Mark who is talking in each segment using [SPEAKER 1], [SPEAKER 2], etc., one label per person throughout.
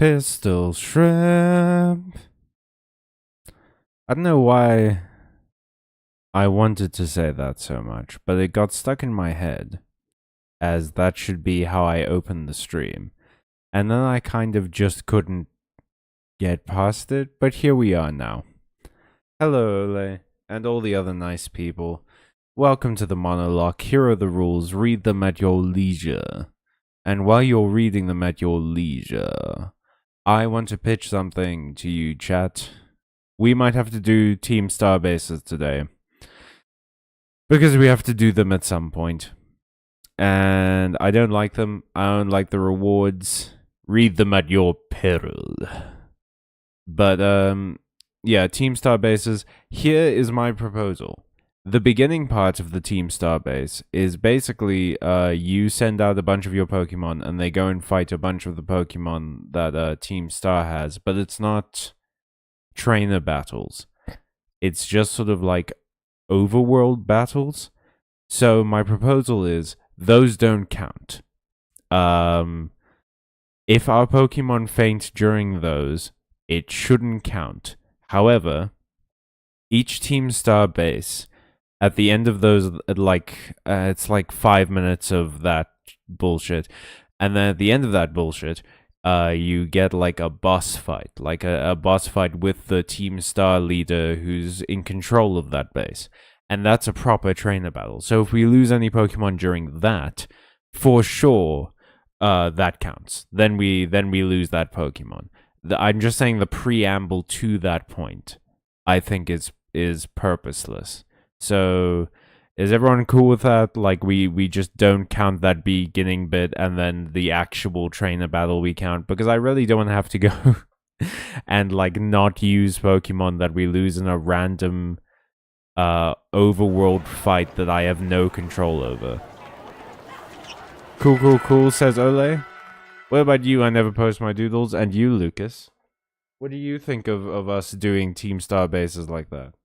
[SPEAKER 1] Pistol shrimp. I don't know why I wanted to say that so much, but it got stuck in my head as that should be how I open the stream. And then I kind of just couldn't get past it, but here we are now. Hello, Ole, and all the other nice people. Welcome to the monologue. Here are the rules. Read them at your leisure. And while you're reading them at your leisure, I want to pitch something to you, chat. We might have to do Team Starbases today, because we have to do them at some point. And I don't like them. I don't like the rewards. Read them at your peril. But, yeah, Team Starbases. Here is my proposal. The beginning part of the Team Starbase is basically, you send out a bunch of your Pokemon, and they go and fight a bunch of the Pokemon that Team Star has, but it's not trainer battles. It's just sort of like overworld battles. So my proposal is, those don't count. If our Pokemon faint during those, it shouldn't count. However, each Team Star base, at the end of those, it's like 5 minutes of that bullshit. And then at the end of that bullshit, you get like a boss fight. Like a boss fight with the Team Star leader who's in control of that base. And that's a proper trainer battle. So if we lose any Pokemon during that, for sure, that counts. Then we lose that Pokemon. I'm just saying the preamble to that point, I think is purposeless. So is everyone cool with that? Like we just don't count that beginning bit, and then the actual trainer battle we count, because I really don't want to have to go and like not use Pokemon that we lose in a random overworld fight that I have no control over. Cool, says Ole. What about you? I never post my doodles. And you, Lucas? What do you think of us doing Team Star bases like that?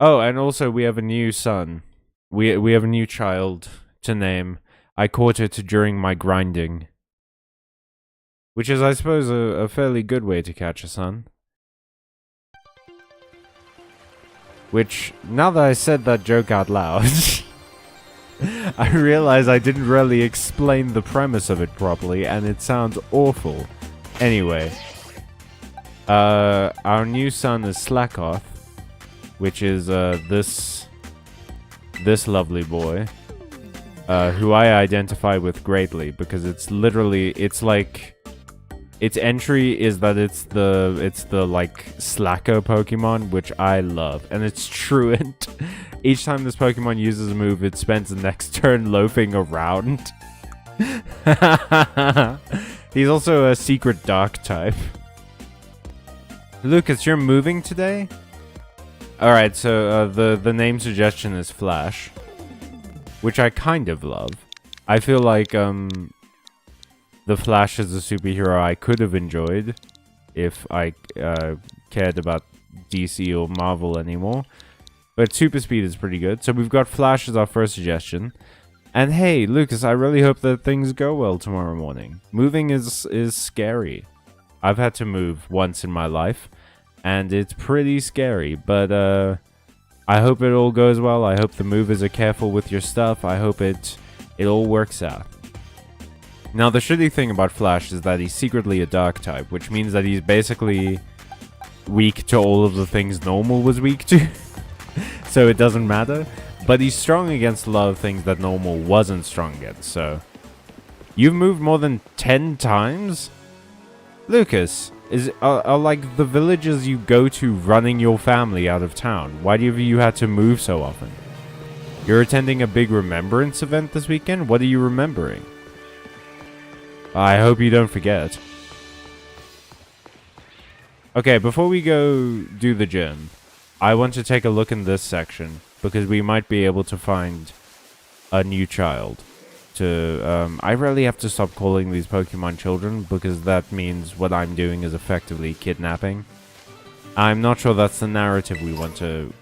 [SPEAKER 1] Oh, and also we have a new son. We have a new child to name. I caught it during my grinding. Which is, I suppose, a fairly good way to catch a son. Which, now that I said that joke out loud, I realize I didn't really explain the premise of it properly, and it sounds awful. Anyway, our new son is Slackoth, which is this lovely boy, who I identify with greatly, because it's literally, it's like, its entry is that it's the like slacker Pokemon, which I love, and it's truant. Each time this Pokemon uses a move, it spends the next turn loafing around. He's also a secret dark type. Lucas, you're moving today? Alright, so the name suggestion is Flash, which I kind of love. I feel like the Flash is a superhero I could have enjoyed if I cared about DC or Marvel anymore. But Super Speed is pretty good. So we've got Flash as our first suggestion. And hey, Lucas, I really hope that things go well tomorrow morning. Moving is scary. I've had to move once in my life, and it's pretty scary. But I hope it all goes well. I hope the movers are careful with your stuff. I hope it all works out. Now, the shitty thing about Flash is that he's secretly a dark type, which means that he's basically weak to all of the things Normal was weak to. So it doesn't matter. But he's strong against a lot of things that Normal wasn't strong against, so... You've moved more than 10 times? Lucas, are like the villages you go to running your family out of town? Why do you had to move so often? You're attending a big remembrance event this weekend? What are you remembering? I hope you don't forget. Okay, before we go do the gym, I want to take a look in this section, because we might be able to find a new child. I really have to stop calling these Pokemon children, because that means what I'm doing is effectively kidnapping. I'm not sure that's the narrative we want to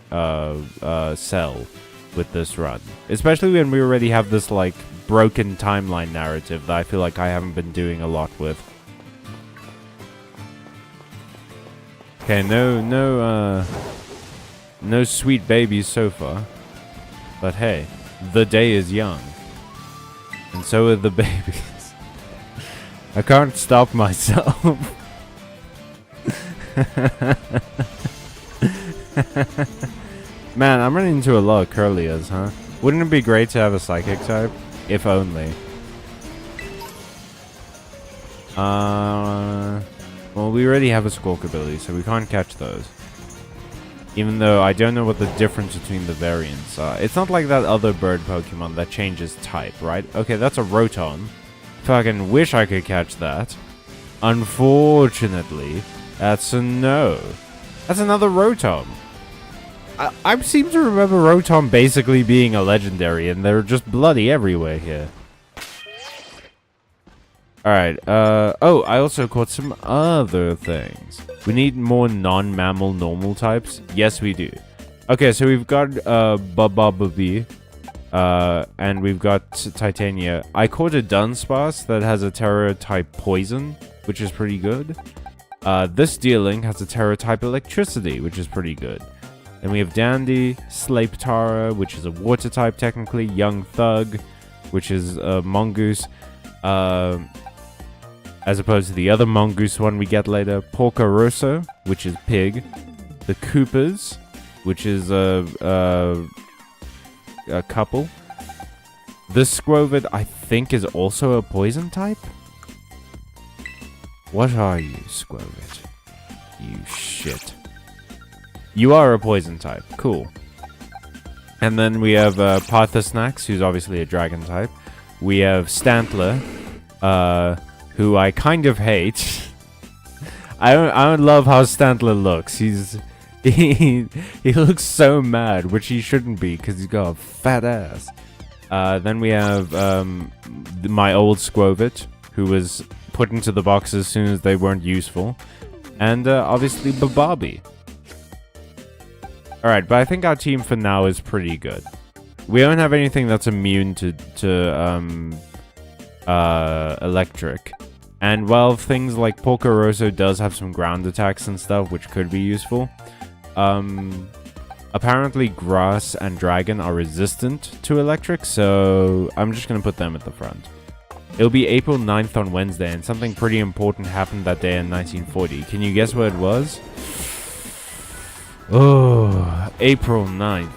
[SPEAKER 1] sell with this run. Especially when we already have this, like, broken timeline narrative that I feel like I haven't been doing a lot with. Okay, no sweet babies so far. But hey, the day is young. And so are the babies. I can't stop myself. Man, I'm running into a lot of curlias, huh? Wouldn't it be great to have a psychic type? If only. Well, we already have a squawk ability, so we can't catch those. Even though I don't know what the difference between the variants are. It's not like that other bird Pokemon that changes type, right? Okay, that's a Rotom. Fucking wish I could catch that. Unfortunately, that's a no. That's another Rotom. I seem to remember Rotom basically being a legendary, and they're just bloody everywhere here. Alright, oh, I also caught some other things. We need more non-mammal normal types. Yes, we do. Okay, so we've got, Babababi, and we've got Titania. I caught a Dunsparce that has a Terra-type Poison, which is pretty good. This Deerling has a Terra-type Electricity, which is pretty good. Then we have Dandy, Slapetara, which is a Water-type technically, Young Thug, which is a Mongoose, as opposed to the other Mongoose one we get later, Porcoroso, which is Pig, the Koopas, which is a couple. This Squovid, I think, is also a Poison type? What are you, Squovid? You shit. You are a Poison type. Cool. And then we have Parthasnax, who's obviously a Dragon type. We have Stantler, who I kind of hate. I don't love how Stantler looks. He looks so mad, which he shouldn't be, because he's got a fat ass. Then we have my old Squovit, who was put into the box as soon as they weren't useful. And obviously Bababi. Alright, but I think our team for now is pretty good. We don't have anything that's immune to electric. And while things like Porcoroso does have some ground attacks and stuff, which could be useful, apparently Grass and Dragon are resistant to electric, so I'm just going to put them at the front. It'll be April 9th on Wednesday, and something pretty important happened that day in 1940. Can you guess what it was? Oh, April 9th.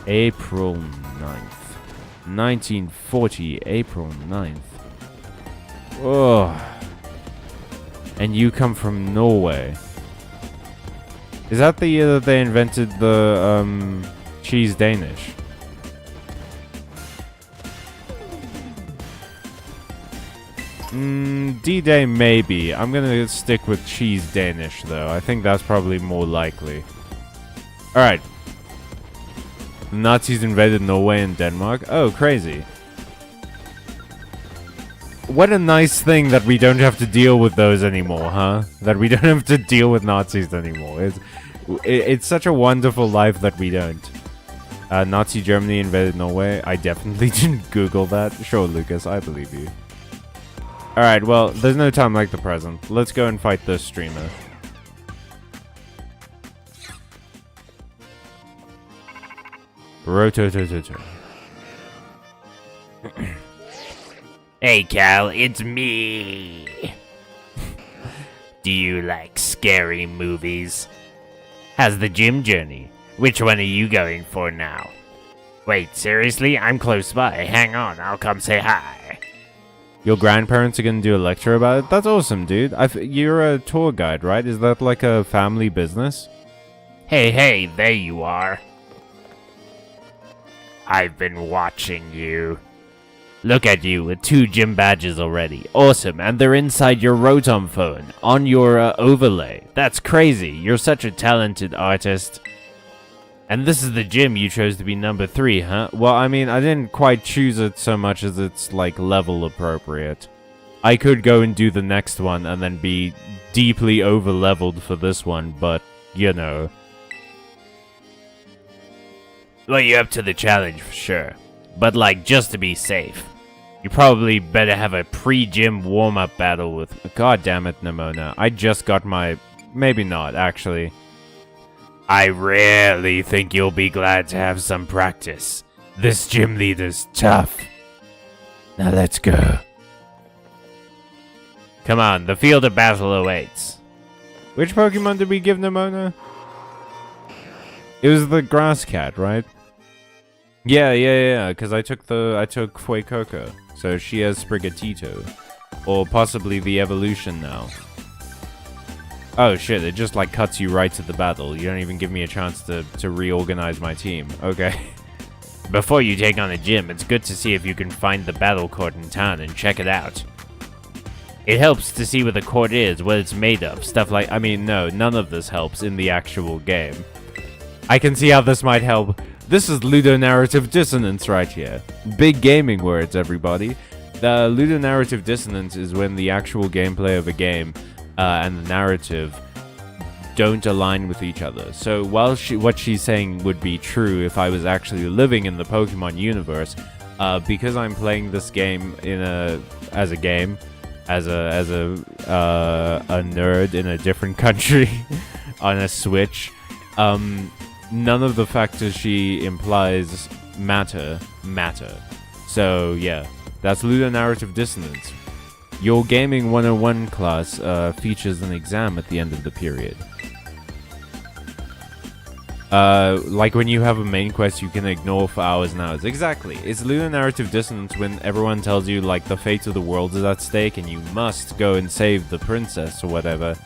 [SPEAKER 1] April 9th. 1940, April 9th. Oh. And you come from Norway. Is that the year that they invented the cheese Danish? D-Day maybe. I'm gonna stick with cheese Danish though. I think that's probably more likely. Alright. The Nazis invaded Norway and Denmark. Oh, crazy. What a nice thing that we don't have to deal with those anymore, huh? That we don't have to deal with Nazis anymore. It's such a wonderful life that we don't. Nazi Germany invaded Norway. I definitely didn't Google that. Sure, Lucas, I believe you. Alright, well, there's no time like the present. Let's go and fight this streamer. Rototototo.
[SPEAKER 2] Hey Cal, it's me. Do you like scary movies? How's the gym journey? Which one are you going for now? Wait, seriously? I'm close by. Hang on, I'll come say hi.
[SPEAKER 1] Your grandparents are gonna do a lecture about it? That's awesome, dude. You're a tour guide, right? Is that like a family business?
[SPEAKER 2] Hey, there you are. I've been watching you. Look at you with 2 gym badges already. Awesome, and they're inside your Rotom phone, on your overlay. That's crazy, you're such a talented artist. And this is the gym you chose to be number 3, huh? Well, I mean, I didn't quite choose it so much as it's, like, level appropriate. I could go and do the next one and then be deeply over-leveled for this one, but, you know. Well, you're up to the challenge for sure. But like, just to be safe, you probably better have a pre-gym warm-up battle with...
[SPEAKER 1] God damn it, Nimona. I just got my... Maybe not, actually.
[SPEAKER 2] I really think you'll be glad to have some practice. This gym leader's tough. Now let's go. Come on, the field of battle awaits.
[SPEAKER 1] Which Pokemon did we give Nimona? It was the grass cat, right? Yeah, because I took Fuecoco. So she has Sprigatito. Or possibly the evolution now. Oh shit, it just like cuts you right to the battle. You don't even give me a chance to reorganize my team. Okay.
[SPEAKER 2] Before you take on a gym, it's good to see if you can find the battle court in town and check it out. It helps to see what the court is, what it's made of, stuff like... I mean, no, none of this helps in the actual game. I can see how this might help. This is ludonarrative dissonance right here. Big gaming words, everybody. The ludonarrative dissonance is when the actual gameplay of a game and the narrative don't align with each other. So while what she's saying would be true if I was actually living in the Pokemon universe, because I'm playing this game as a nerd in a different country on a Switch, none of the factors she implies matter. So yeah, that's ludonarrative dissonance. Your Gaming 101 class features an exam at the end of the period. Like when you have a main quest you can ignore for hours and hours. Exactly. It's ludonarrative dissonance when everyone tells you like the fate of the world is at stake and you must go and save the princess or whatever.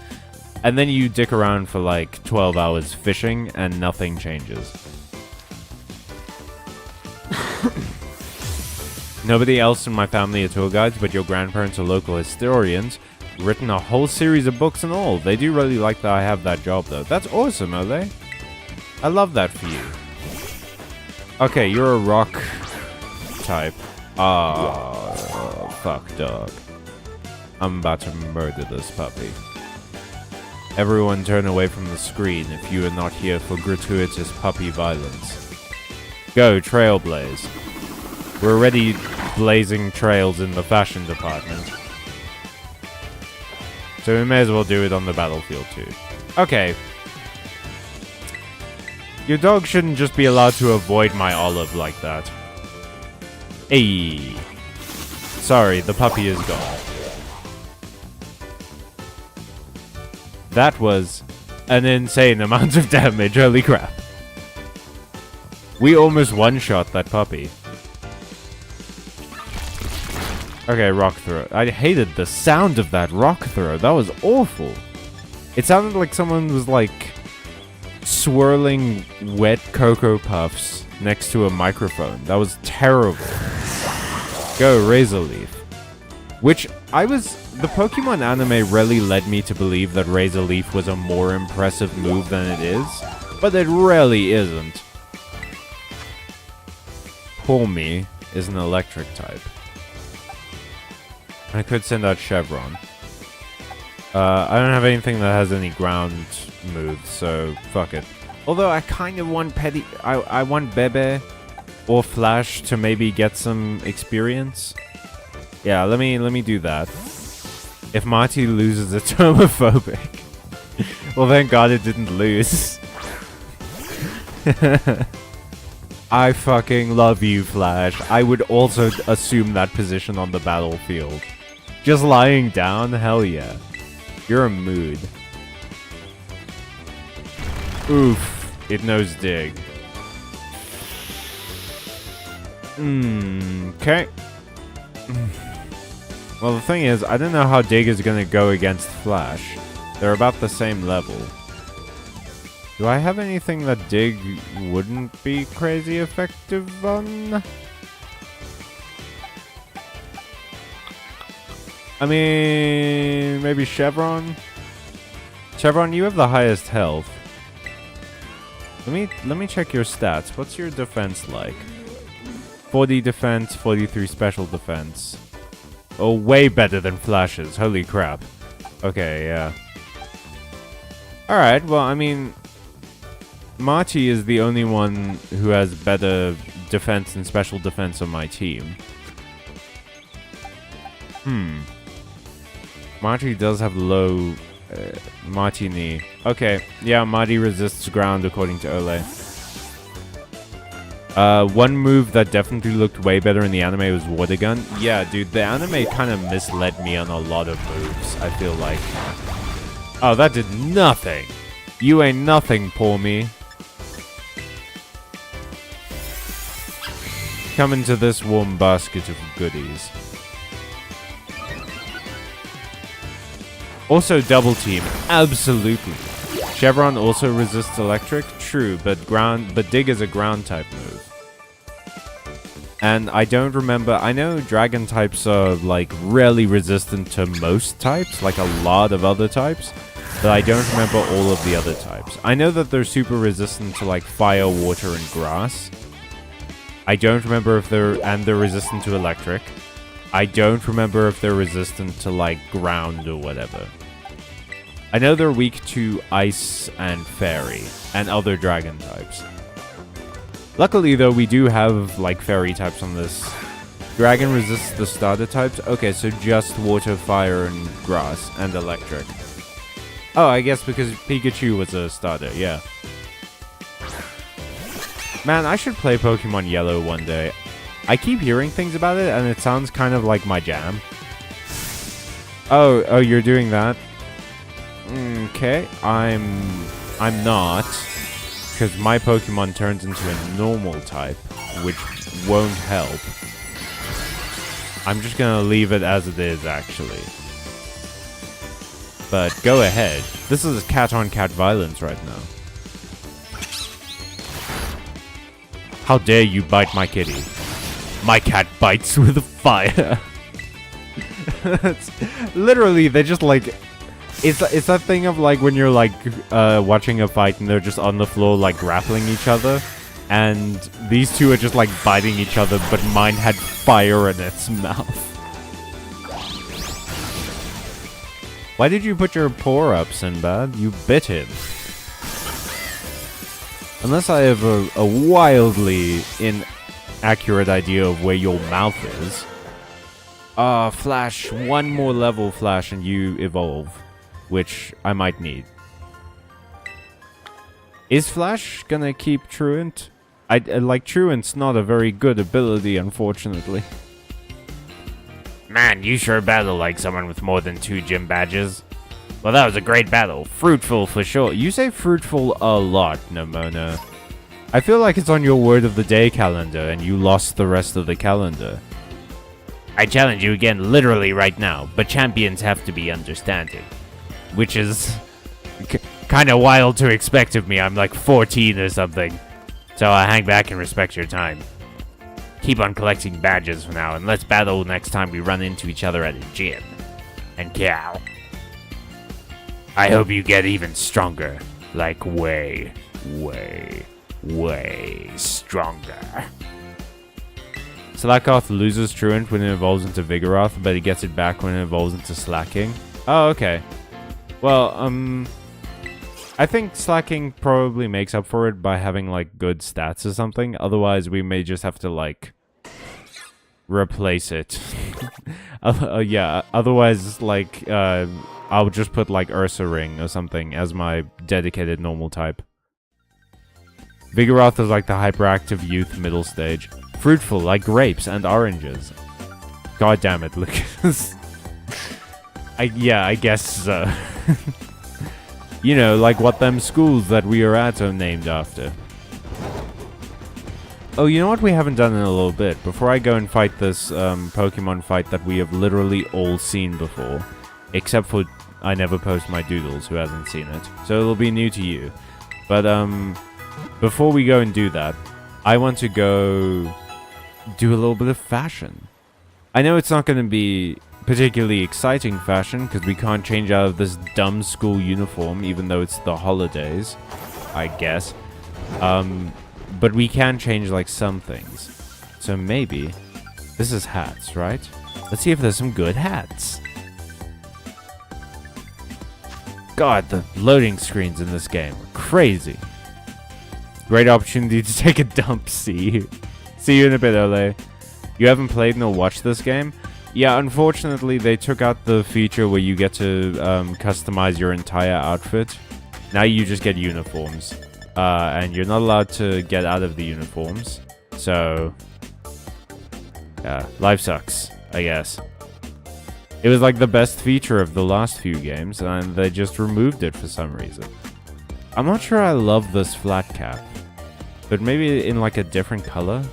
[SPEAKER 2] And then you dick around for like 12 hours fishing and nothing changes. Nobody else in my family are tour guides, but your grandparents are local historians. Written a whole series of books and all. They do really like that I have that job though. That's awesome, are they? I love that for you. Okay, you're a rock type. Fuck, dog. I'm about to murder this puppy. Everyone turn away from the screen if you are not here for gratuitous puppy violence. Go, Trailblaze. We're already blazing trails in the fashion department. So we may as well do it on the battlefield too. Okay. Your dog shouldn't just be allowed to avoid my olive like that. Ayy. Sorry, the puppy is gone. That was an insane amount of damage, holy crap. We almost one-shot that puppy. Okay, rock throw. I hated the sound of that rock throw. That was awful. It sounded like someone was like swirling wet Cocoa Puffs next to a microphone. That was terrible. Go, Razor Leaf. Which, the Pokemon anime really led me to believe that Razor Leaf was a more impressive move than it is, but it really isn't. Pawmi is an electric type. I could send out Chevron. I don't have anything that has any ground moves, so fuck it. Although I kind of want I want Bebe or Flash to maybe get some experience. Yeah, let me do that. If Marty loses, it's homophobic. Well, thank God it didn't lose. I fucking love you, Flash. I would also assume that position on the battlefield. Just lying down? Hell yeah. You're a mood. Oof. It knows dig. Okay. Well, the thing is, I don't know how dig is gonna go against Flash. They're about the same level. Do I have anything that dig wouldn't be crazy effective on? I mean, maybe Chevron? Chevron, you have the highest health. Let me check your stats. What's your defense like? 40 defense, 43 special defense. Oh, way better than Flash's. Holy crap. Okay, yeah. Alright, well, I mean, Marty is the only one who has better
[SPEAKER 1] defense and special defense on my team. Marty does have low Martini. Okay, yeah, Marty resists ground according to Ole. One move that definitely looked way better in the anime was Water Gun. Yeah, dude, the anime kind of misled me on a lot of moves, I feel like. Oh, that did nothing. You ain't nothing, poor me. Come into this warm basket of goodies. Also double team, absolutely. Chevron also resists electric, true, but dig is a ground type move. And I don't remember, I know dragon types are like rarely resistant to most types, like a lot of other types, but I don't remember all of the other types. I know that they're super resistant to like fire, water, and grass. I don't remember if they're resistant to electric. I don't remember if they're resistant to, like, ground or whatever. I know they're weak to ice and fairy and other dragon types. Luckily, though, we do have, like, fairy types on this. Dragon resists the starter types. Okay, so just water, fire, and grass, and electric. Oh, I guess because Pikachu was a starter, yeah. Man, I should play Pokemon Yellow one day. I keep hearing things about it, and it sounds kind of like my jam. Oh, you're doing that? Okay, I'm not, because my Pokemon turns into a normal type, which won't help. I'm just gonna leave it as it is, actually. But go ahead. This is cat-on-cat violence right now. How dare you bite my kitty? My cat bites with fire. Literally, they're just like... It's that thing of like when you're like watching a fight and they're just on the floor like grappling each other. And these two are just like biting each other, but mine had fire in its mouth. Why did you put your paw up, Sinbad? You bit him. Unless I have a wildly inaccurate idea of where your mouth is. Flash. One more level, Flash, and you evolve. Which I might need. Is Flash gonna keep Truant? Like, Truant's not a very good ability, unfortunately.
[SPEAKER 2] Man, you sure battle like someone with more than 2 gym badges. Well, that was a great battle. Fruitful for sure.
[SPEAKER 1] You say fruitful a lot, Nimona. I feel like it's on your word of the day calendar, and you lost the rest of the calendar.
[SPEAKER 2] I challenge you again literally right now, but champions have to be understanding. Which is kind of wild to expect of me. I'm like 14 or something. So I hang back and respect your time. Keep on collecting badges for now, and let's battle next time we run into each other at a gym. And cow. I hope you get even stronger. Like way, way, way stronger.
[SPEAKER 1] Slackoth loses Truant when it evolves into Vigoroth, but he gets it back when it evolves into Slacking. Oh, okay. Well, I think Slacking probably makes up for it by having, like, good stats or something. Otherwise, we may just have to, like, replace it. Yeah, otherwise, like, I'll just put, like, Ursa Ring or something as my dedicated normal type. Vigoroth is like the hyperactive youth middle stage. Fruitful, like grapes and oranges. God damn it, Lucas. I guess so. You know, like what them schools that we are at are named after. Oh, you know what we haven't done in a little bit? Before I go and fight this Pokemon fight that we have literally all seen before. Except for I never post my doodles who hasn't seen it. So it'll be new to you. But before we go and do that, I want to go do a little bit of fashion. I know it's not going to be particularly exciting fashion, because we can't change out of this dumb school uniform, even though it's the holidays, I guess. But we can change, like, some things. So maybe... This is hats, right? Let's see if there's some good hats. God, the loading screens in this game are crazy. Great opportunity to take a dump, see? See you in a bit, Ole. You haven't played nor watched this game? Yeah, unfortunately, they took out the feature where you get to customize your entire outfit. Now you just get uniforms. And you're not allowed to get out of the uniforms. So, yeah, life sucks, I guess. It was like the best feature of the last few games, and they just removed it for some reason. I'm not sure I love this flat cap, but maybe in like a different color?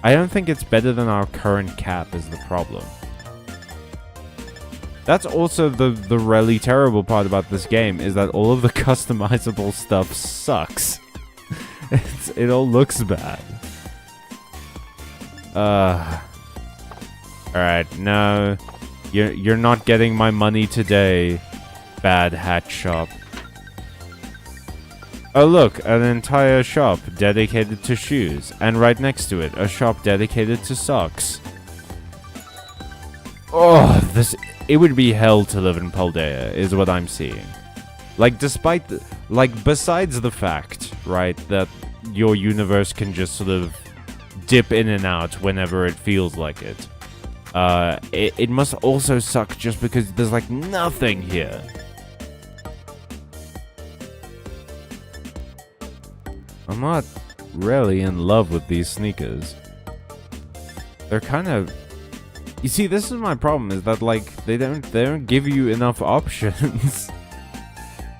[SPEAKER 1] I don't think it's better than our current cap is the problem. That's also the really terrible part about this game, is that all of the customizable stuff sucks. It all looks bad. Alright, no. You're not getting my money today, bad hat shop. Oh look, an entire shop dedicated to shoes, and right next to it, a shop dedicated to socks. Oh, it would be hell to live in Paldea, is what I'm seeing. Like, besides the fact, right, that your universe can just sort of dip in and out whenever it feels like it. It must also suck just because there's, like, nothing here. I'm not really in love with these sneakers. They're kind of... You see, this is my problem, is that, like, they don't give you enough options.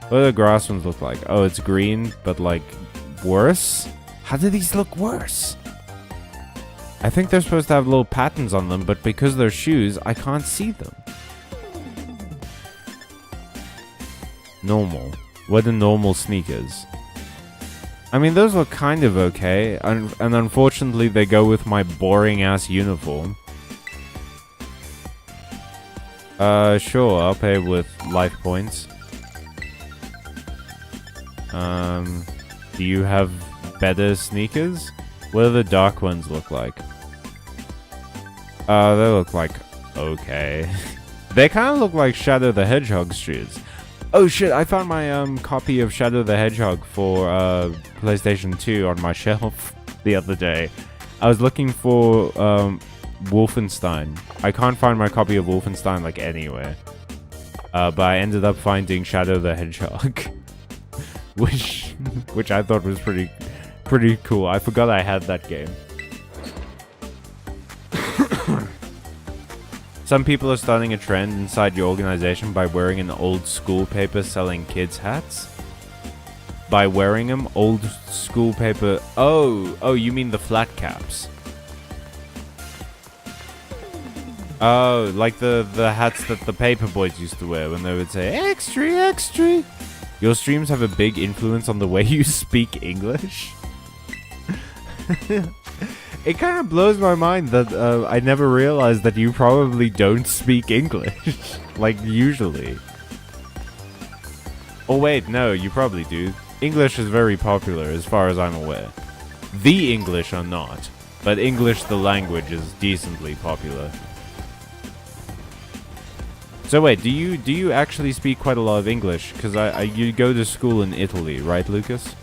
[SPEAKER 1] What do the grass ones look like? Oh, it's green, but, like, worse? How do these look worse? I think they're supposed to have little patterns on them, but because they're shoes, I can't see them. Normal. What are normal sneakers? I mean, those look kind of okay, and unfortunately they go with my boring-ass uniform. Sure, I'll pay with life points. Do you have better sneakers? What do the dark ones look like? They look like okay. They kind of look like Shadow the Hedgehog shoes. Oh shit, I found my copy of Shadow the Hedgehog for PlayStation 2 on my shelf the other day. I was looking for Wolfenstein. I can't find my copy of Wolfenstein like anywhere. But I ended up finding Shadow the Hedgehog. which I thought was pretty cool. I forgot I had that game. Some people are starting a trend inside your organization by wearing an old school paper selling kids hats. By wearing them, old school paper... Oh, you mean the flat caps. Oh, like the hats that the paper boys used to wear when they would say, "Extra, extra." Your streams have a big influence on the way you speak English. It kind of blows my mind that I never realized that you probably don't speak English. Like, usually. Oh wait, no, you probably do. English is very popular as far as I'm aware. The English are not, but English the language is decently popular. So wait, do you actually speak quite a lot of English? Because you go to school in Italy, right, Lucas?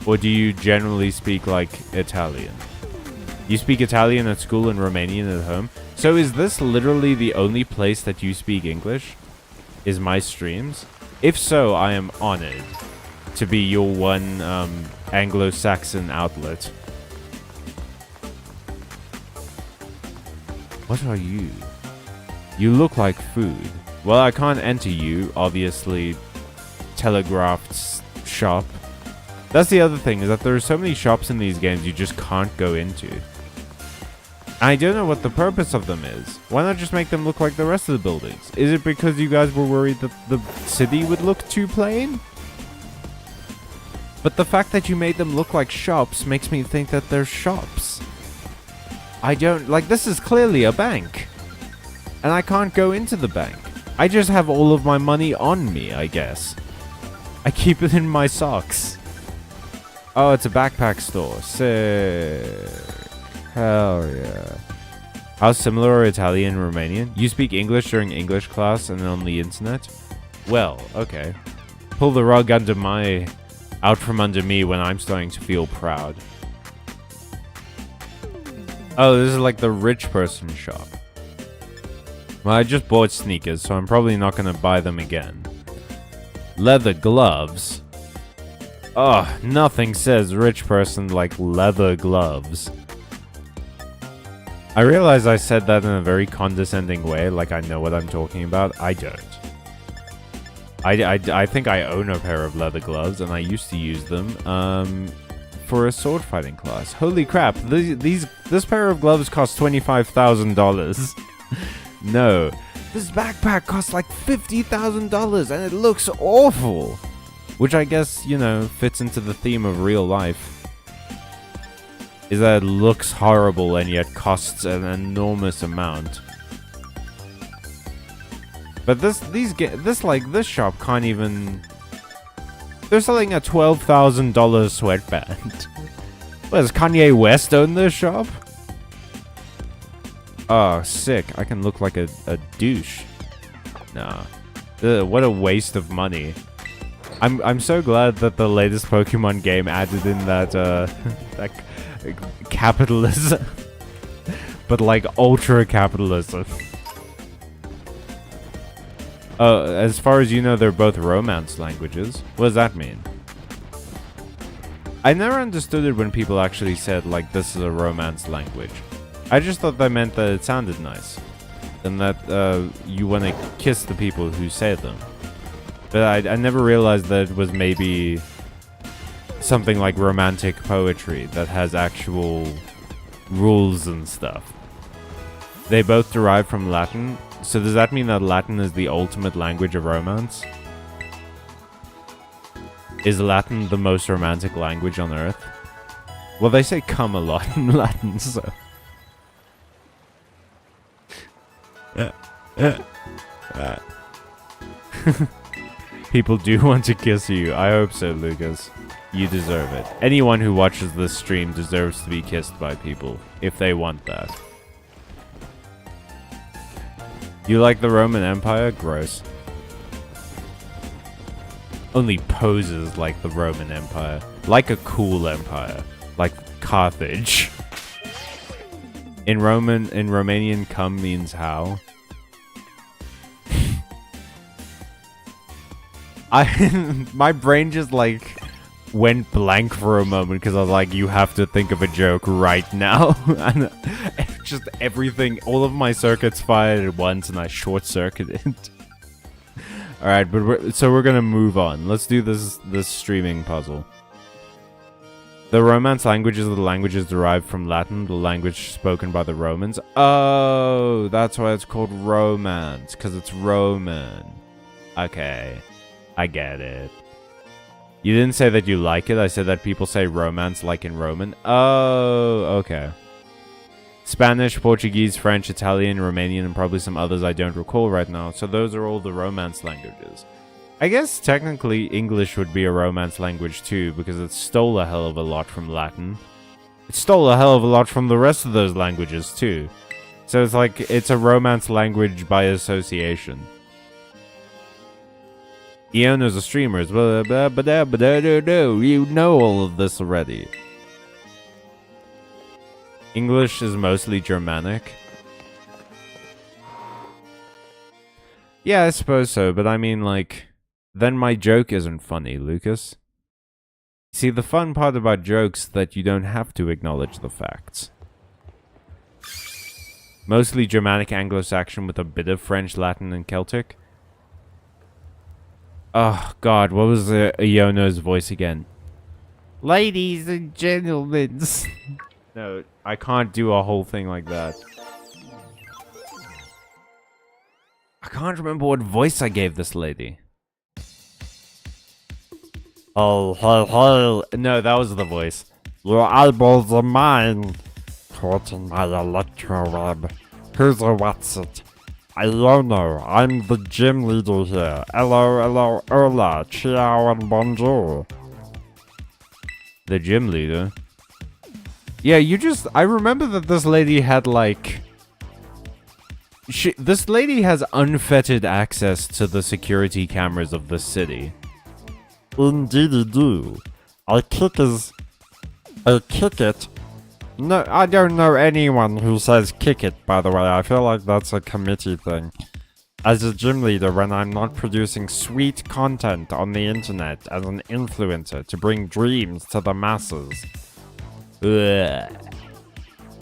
[SPEAKER 1] Or do you generally speak, like, Italian? You speak Italian at school and Romanian at home? So is this literally the only place that you speak English? Is my streams? If so, I am honored to be your one Anglo-Saxon outlet. What are you? You look like food. Well, I can't enter you, obviously. Telegraphed shop. That's the other thing, is that there are so many shops in these games you just can't go into. I don't know what the purpose of them is. Why not just make them look like the rest of the buildings? Is it because you guys were worried that the city would look too plain? But the fact that you made them look like shops makes me think that they're shops. I don't... Like, this is clearly a bank. And I can't go into the bank. I just have all of my money on me, I guess. I keep it in my socks. Oh, it's a backpack store. Sick. Hell yeah. How similar are Italian and Romanian? You speak English during English class and on the internet? Well, okay. Pull the rug out from under me when I'm starting to feel proud. Oh, this is like the rich person shop. Well, I just bought sneakers, so I'm probably not gonna buy them again. Leather gloves. Oh, nothing says rich person like leather gloves. I realize I said that in a very condescending way, like I know what I'm talking about. I don't. I think I own a pair of leather gloves, and I used to use them for a sword fighting class. Holy crap! This pair of gloves cost $25,000. No, this backpack costs like $50,000, and it looks awful. Which I guess, you know, fits into the theme of real life. Is that it looks horrible and yet costs an enormous amount. But this shop can't even. They're selling a $12,000 sweatband. What, does Kanye West own this shop? Oh, sick! I can look like a douche. Nah, what a waste of money. I'm so glad that the latest Pokemon game added in that that capitalism, but like ultra capitalism. As far as you know, they're both Romance languages. What does that mean? I never understood it when people actually said, like, this is a Romance language. I just thought that meant that it sounded nice. And that you want to kiss the people who say them. But I never realized that it was maybe something like romantic poetry that has actual rules and stuff. They both derive from Latin. So does that mean that Latin is the ultimate language of romance? Is Latin the most romantic language on Earth? Well, they say come a lot in Latin, so... People do want to kiss you. I hope so, Lucas. You deserve it. Anyone who watches this stream deserves to be kissed by people, if they want that. You like the Roman Empire? Gross. Only poses like the Roman Empire. Like a cool empire. Like Carthage. In Romanian, cum means how? My brain just like went blank for a moment because I was like, you have to think of a joke right now. And just everything, all of my circuits fired at once and I short-circuited. Alright, but we're gonna move on. Let's do this streaming puzzle. The Romance languages are the languages derived from Latin, the language spoken by the Romans. Oh, that's why it's called Romance, because it's Roman. Okay, I get it. You didn't say that you like it, I said that people say romance like in Roman. Oh, okay. Spanish, Portuguese, French, Italian, Romanian, and probably some others I don't recall right now. So those are all the Romance languages. I guess technically English would be a Romance language too, because it stole a hell of a lot from Latin. It stole a hell of a lot from the rest of those languages too. So it's like, it's a Romance language by association. Ian is a streamer, you know all of this already. English is mostly Germanic. Yeah, I suppose so, but I mean, like, then my joke isn't funny, Lucas. See, the fun part about jokes is that you don't have to acknowledge the facts. Mostly Germanic Anglo-Saxon with a bit of French, Latin, and Celtic. Oh, God, what was Iono's voice again? Ladies and gentlemen. No, I can't do a whole thing like that. I can't remember what voice I gave this lady. Oh, no, that was the voice.
[SPEAKER 3] Your eyeballs are mine. Caught in my electroweb. Who's a what's it? I don't know. I'm the gym leader here. Hello, hola, ciao and bonjour.
[SPEAKER 1] The gym leader? Yeah, I remember that this lady had, like... This lady has unfettered access to the security cameras of the city.
[SPEAKER 3] Indeedy do. I kick it No, I don't know anyone who says kick it, by the way. I feel like that's a committee thing. As a gym leader, when I'm not producing sweet content on the internet as an influencer to bring dreams to the masses.
[SPEAKER 2] Ugh.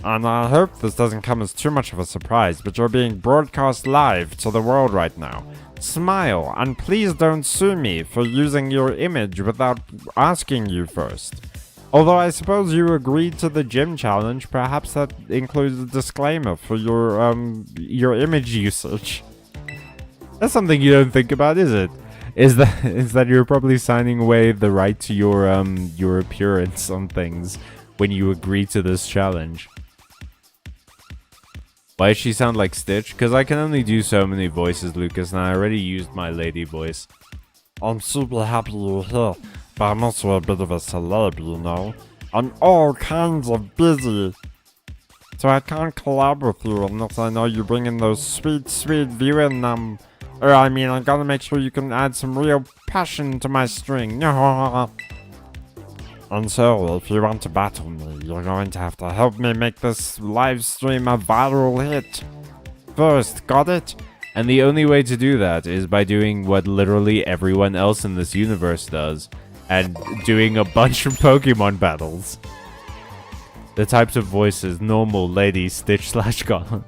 [SPEAKER 3] And I hope this doesn't come as too much of a surprise, but you're being broadcast live to the world right now. Smile, and please don't sue me for using your image without asking you first. Although I suppose you agreed to the gym challenge, perhaps that includes a disclaimer for your image usage.
[SPEAKER 1] That's something you don't think about, is it? Is that you're probably signing away the right to your appearance on things when you agree to this challenge. Why does she sound like Stitch? Because I can only do so many voices, Lucas, and I already used my lady voice.
[SPEAKER 3] I'm super happy you're here, but I'm also a bit of a celeb, you know? I'm all kinds of busy. So I can't collab with you unless I know you bring in those sweet, sweet viewing, I gotta make sure you can add some real passion to my string. And so, if you want to battle me, you're going to have to help me make this live stream a viral hit. First, got it?
[SPEAKER 1] And the only way to do that is by doing what literally everyone else in this universe does, and doing a bunch of Pokemon battles. The types of voices: normal, lady, Stitch / Goblin.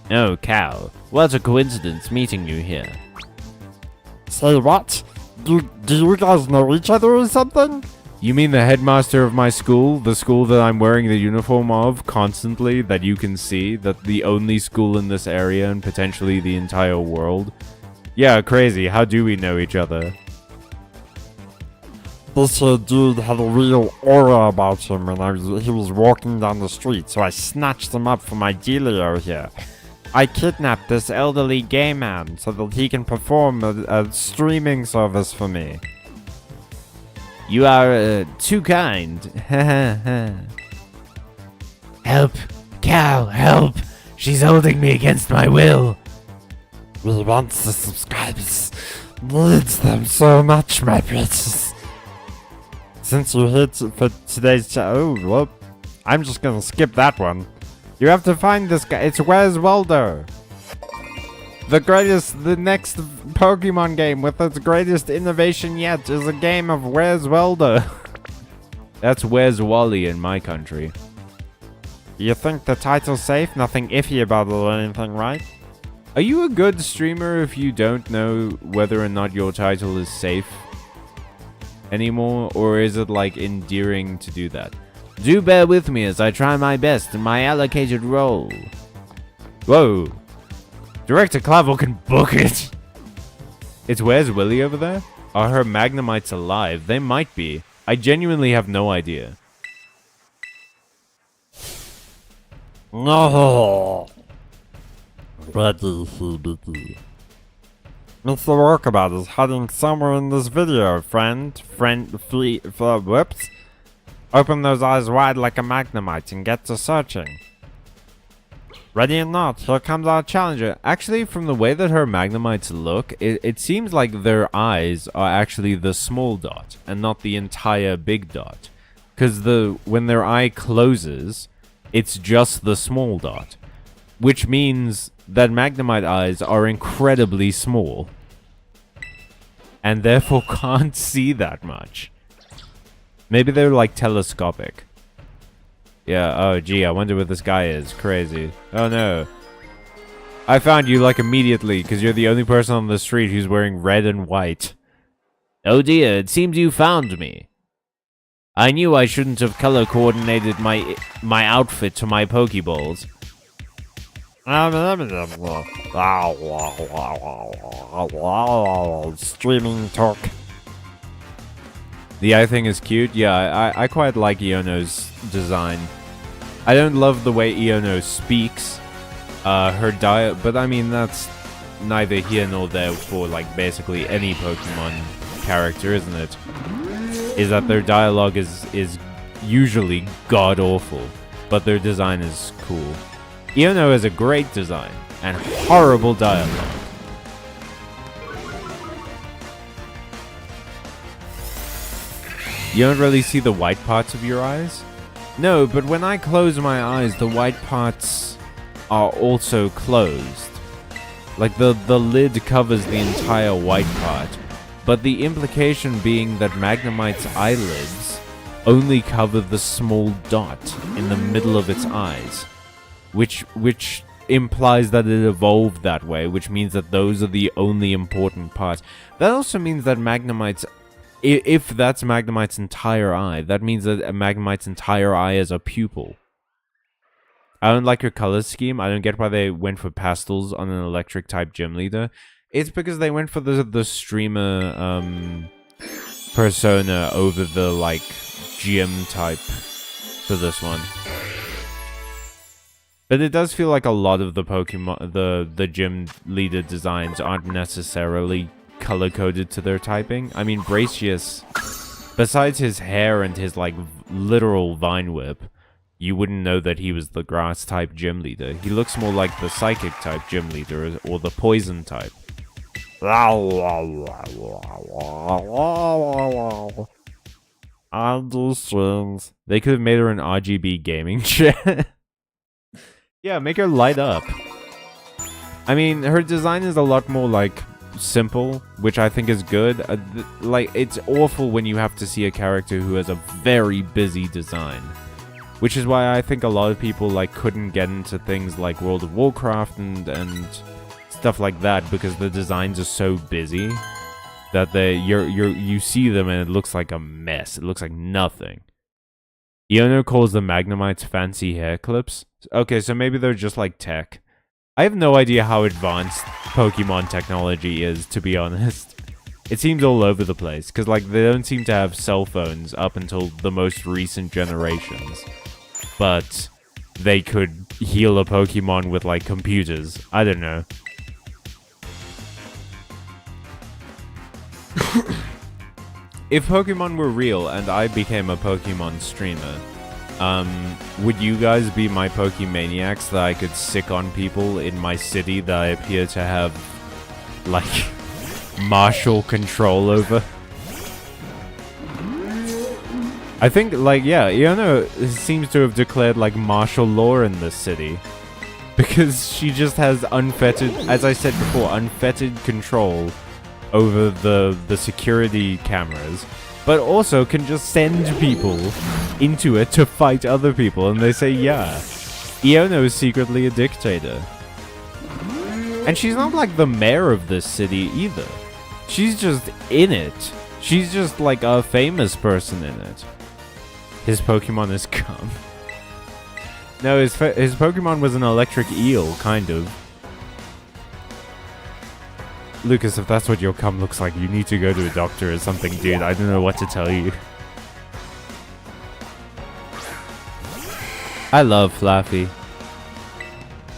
[SPEAKER 2] Oh, cow. What a coincidence meeting you here.
[SPEAKER 3] Say what? Do you guys know each other or something?
[SPEAKER 1] You mean the headmaster of my school? The school that I'm wearing the uniform of constantly, that you can see? That the only school in this area and potentially the entire world? Yeah, crazy. How do we know each other?
[SPEAKER 3] This here dude had a real aura about him when he was walking down the street, so I snatched him up for my dealio here. I kidnapped this elderly gay man so that he can perform a streaming service for me.
[SPEAKER 2] You are too kind. Help! Cow, help! She's holding me against my will.
[SPEAKER 3] We want the subscribers. Needs them so much, my precious. Since you hit for today's I'm just gonna skip that one. You have to find this guy. It's Where's Waldo? The next Pokemon game with its greatest innovation yet is a game of Where's Waldo.
[SPEAKER 1] That's Where's Wally in my country.
[SPEAKER 3] You think the title's safe? Nothing iffy about it or anything, right?
[SPEAKER 1] Are you a good streamer if you don't know whether or not your title is safe anymore? Or is it like endearing to do that?
[SPEAKER 2] Do bear with me as I try my best in my allocated role.
[SPEAKER 1] Whoa. Director Clavel can book it. It's Where's Willy over there? Are her Magnemites alive? They might be. I genuinely have no idea.
[SPEAKER 3] No. Ready, CBD. Mr. Walkabout is hiding somewhere in this video, friend. Whoops. Open those eyes wide like a Magnemite and get to searching. Ready or not, here comes our challenger.
[SPEAKER 1] Actually, from the way that her Magnemites look, it seems like their eyes are actually the small dot and not the entire big dot. Because when their eye closes, it's just the small dot. Which means that Magnemite eyes are incredibly small. And therefore can't see that much. Maybe they're like telescopic. Yeah, oh gee, I wonder where this guy is. Crazy. Oh no. I found you like immediately because you're the only person on the street who's wearing red and white.
[SPEAKER 2] Oh dear, it seems you found me. I knew I shouldn't have color coordinated my outfit to my Pokeballs.
[SPEAKER 3] Streaming talk.
[SPEAKER 1] The eye thing is cute. Yeah, I quite like Iono's design. I don't love the way Iono speaks. Her diet, but I mean that's neither here nor there for like basically any Pokemon character, isn't it? Is that their dialogue is usually god awful, but their design is cool. Iono has a great design and horrible dialogue. You don't really see the white parts of your eyes? No, but when I close my eyes, the white parts are also closed. Like the lid covers the entire white part. But the implication being that Magnemite's eyelids only cover the small dot in the middle of its eyes. Which implies that it evolved that way, which means that those are the only important parts. That also means that Magnemite's... If that's Magnemite's entire eye, that means that Magnemite's entire eye is a pupil. I don't like your color scheme. I don't get why they went for pastels on an electric type gym leader. It's because they went for the streamer persona over the like gym type for this one. But it does feel like a lot of the Pokemon, the gym leader designs aren't necessarily color-coded to their typing. I mean, Bracious, besides his hair and his, like, literal Vine Whip, you wouldn't know that he was the grass-type gym leader. He looks more like the psychic-type gym leader, or the poison type.
[SPEAKER 3] I do streams.
[SPEAKER 1] They could have made her an RGB gaming chair. Yeah, make her light up. I mean, her design is a lot more, like, simple, which I think is good. Like, it's awful when you have to see a character who has a very busy design. Which is why I think a lot of people, like, couldn't get into things like World of Warcraft and stuff like that, because the designs are so busy that you see them and it looks like a mess. It looks like nothing. Iono calls the Magnemites fancy hair clips. Okay, so maybe they're just like tech. I have no idea how advanced Pokemon technology is, to be honest. It seems all over the place, because like they don't seem to have cell phones up until the most recent generations. But they could heal a Pokemon with like computers. I don't know. If Pokemon were real and I became a Pokemon streamer, would you guys be my Pokemaniacs that I could sick on people in my city that I appear to have, like, martial control over? I think, like, yeah, Iono seems to have declared, like, martial law in this city. Because she just has unfettered, as I said before, unfettered control over the security cameras, but also can just send people into it to fight other people, and they say, yeah, Iono is secretly a dictator. And she's not like the mayor of this city either. She's just in it. She's just like a famous person in it. His Pokemon is cum. No, his Pokemon was an electric eel, kind of. Lucas, if that's what your cum looks like, you need to go to a doctor or something, dude. I don't know what to tell you. I love Flaffy.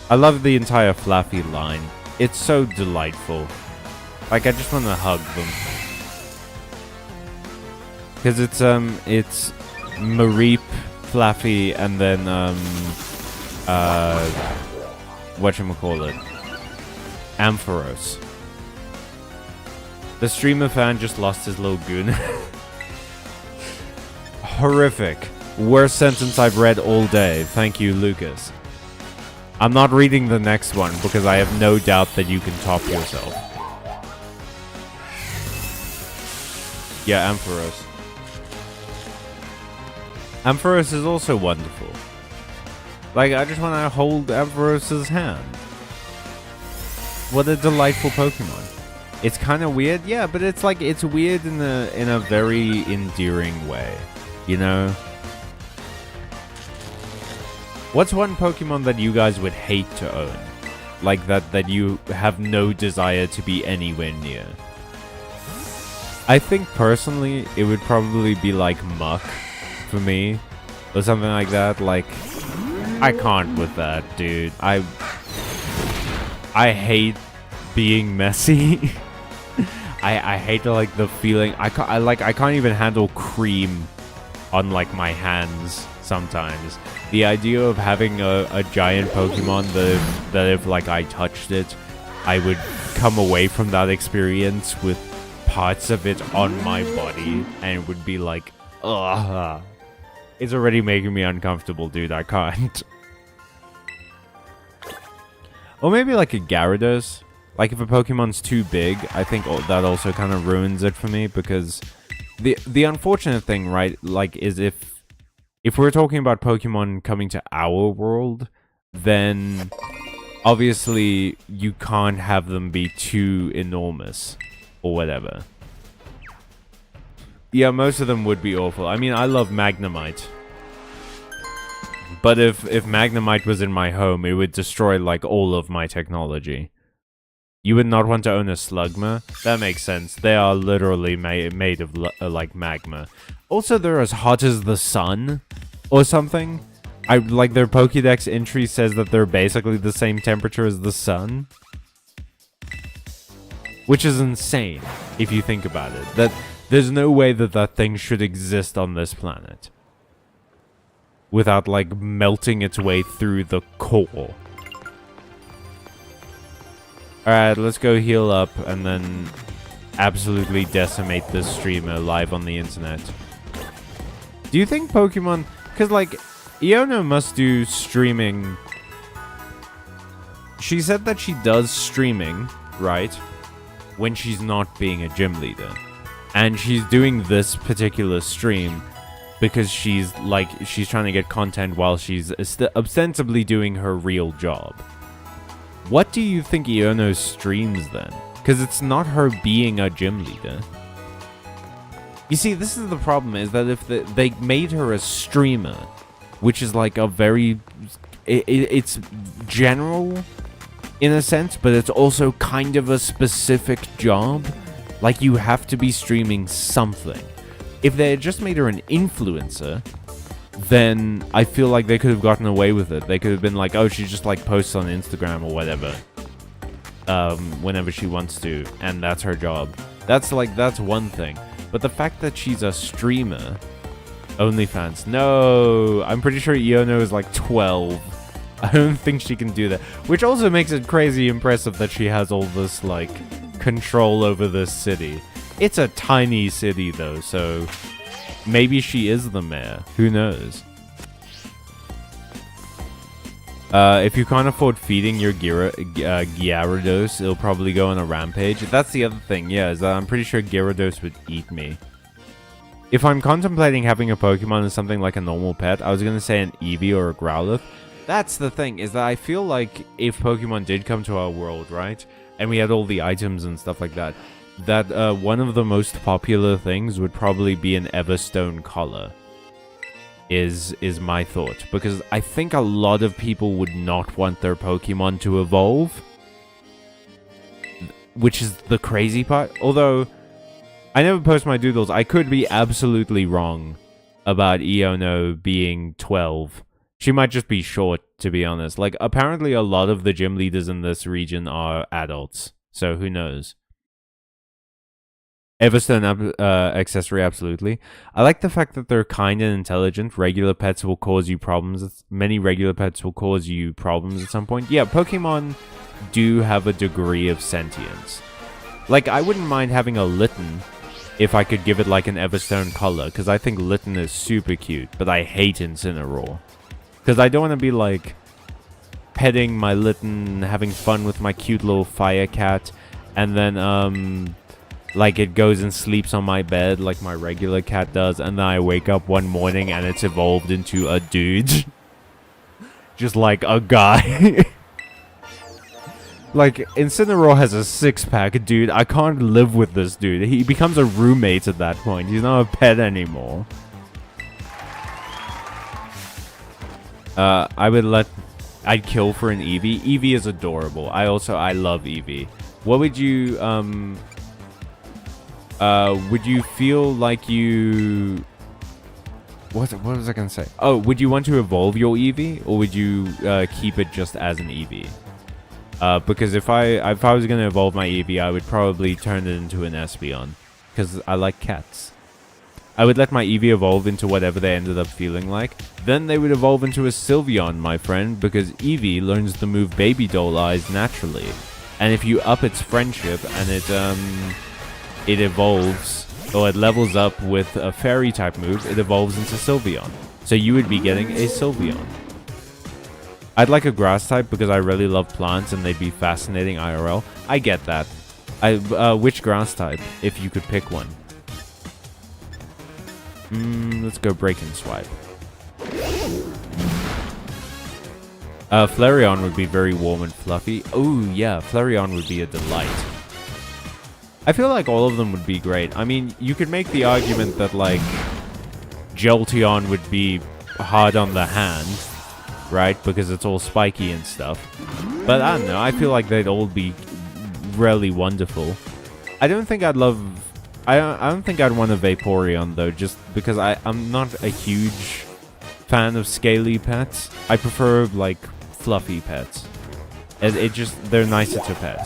[SPEAKER 1] I love the entire Flaffy line. It's so delightful. Like, I just want to hug them. Because it's Mareep, Flaffy, and then, whatchamacallit? Ampharos. The streamer fan just lost his little goon. Horrific. Worst sentence I've read all day. Thank you, Lucas. I'm not reading the next one because I have no doubt that you can top yourself. Yeah, Ampharos. Ampharos is also wonderful. Like, I just want to hold Ampharos's hand. What a delightful Pokemon. It's kind of weird, yeah, but it's like, it's weird in a very endearing way, you know? What's one Pokemon that you guys would hate to own? Like, that you have no desire to be anywhere near? I think, personally, it would probably be, like, Muck, for me. Or something like that, like... I can't with that, dude. I hate being messy. I hate like the feeling. I can't even handle cream on like my hands sometimes. The idea of having a giant Pokemon that if like I touched it, I would come away from that experience with parts of it on my body, and it would be like, ugh. It's already making me uncomfortable, dude. I can't. Or maybe like a Gyarados. Like if a Pokemon's too big, I think that also kind of ruins it for me, because the unfortunate thing, right, like, is if we're talking about Pokemon coming to our world, then obviously you can't have them be too enormous or whatever. Yeah, most of them would be awful. I mean, I love Magnemite. But if Magnemite was in my home, it would destroy, like, all of my technology. You would not want to own a Slugma? That makes sense. They are literally made of, like, magma. Also, they're as hot as the sun or something. Like, their Pokédex entry says that they're basically the same temperature as the sun. Which is insane, if you think about it. That there's no way that thing should exist on this planet without, like, melting its way through the core. Alright, let's go heal up and then absolutely decimate this streamer live on the internet. Do you think Pokemon... Because, like, Iono must do streaming... She said that she does streaming, right? When she's not being a gym leader. And she's doing this particular stream because she's trying to get content while she's ostensibly doing her real job. What do you think Iono streams then? Because it's not her being a gym leader. You see, this is the problem, is that if they made her a streamer, which is like a very... It's general in a sense, but it's also kind of a specific job. Like, you have to be streaming something. If they had just made her an influencer, then I feel like they could have gotten away with it. They could have been like, oh, she just, like, posts on Instagram or whatever. Whenever she wants to, and that's her job. That's one thing. But the fact that she's a streamer... OnlyFans. No! I'm pretty sure Iono is, like, 12. I don't think she can do that. Which also makes it crazy impressive that she has all this, like... control over this city. It's a tiny city though, so maybe she is the mayor. Who knows? If you can't afford feeding your Gyarados, it'll probably go on a rampage. That's the other thing, yeah, is that I'm pretty sure Gyarados would eat me. If I'm contemplating having a Pokemon as something like a normal pet, I was gonna say an Eevee or a Growlithe. That's the thing, is that I feel like if Pokemon did come to our world, right? And we had all the items and stuff like that, that one of the most popular things would probably be an Everstone collar, is my thought. Because I think a lot of people would not want their Pokemon to evolve, which is the crazy part. Although, I never post my doodles, I could be absolutely wrong about Iono being 12. She might just be short, to be honest. Like, apparently a lot of the gym leaders in this region are adults. So, who knows? Everstone accessory, absolutely. I like the fact that they're kind and intelligent. Regular pets will cause you problems. Many regular pets will cause you problems at some point. Yeah, Pokemon do have a degree of sentience. Like, I wouldn't mind having a Litten if I could give it, like, an Everstone color. Because I think Litten is super cute. But I hate Incineroar. Because I don't want to be, like, petting my Litten, having fun with my cute little fire cat, and then, like, it goes and sleeps on my bed like my regular cat does, and then I wake up one morning and it's evolved into a dude. Just like a guy. Like, Incineroar has a six-pack, dude. I can't live with this dude. He becomes a roommate at that point. He's not a pet anymore. I'd kill for an Eevee. Eevee is adorable. I love Eevee. What would you, would you feel like you... What was I gonna say? Oh, would you want to evolve your Eevee, or would you, keep it just as an Eevee? Because if I was gonna evolve my Eevee, I would probably turn it into an Espeon. Because I like cats. I would let my Eevee evolve into whatever they ended up feeling like. Then they would evolve into a Sylveon, my friend, because Eevee learns the move Baby Doll Eyes naturally. And if you up its friendship and it evolves, or it levels up with a Fairy type move, it evolves into Sylveon. So you would be getting a Sylveon. I'd like a grass type because I really love plants and they'd be fascinating IRL. I get that. Which grass type, if you could pick one? Let's go break and swipe. Flareon would be very warm and fluffy. Oh yeah, Flareon would be a delight. I feel like all of them would be great. I mean, you could make the argument that like Jolteon would be hard on the hand, right? Because it's all spiky and stuff. But I don't know, I feel like they'd all be really wonderful. I don't think I'd love... I don't think I'd want a Vaporeon though, just because I'm not a huge fan of scaly pets. I prefer like fluffy pets. They're nicer to pet.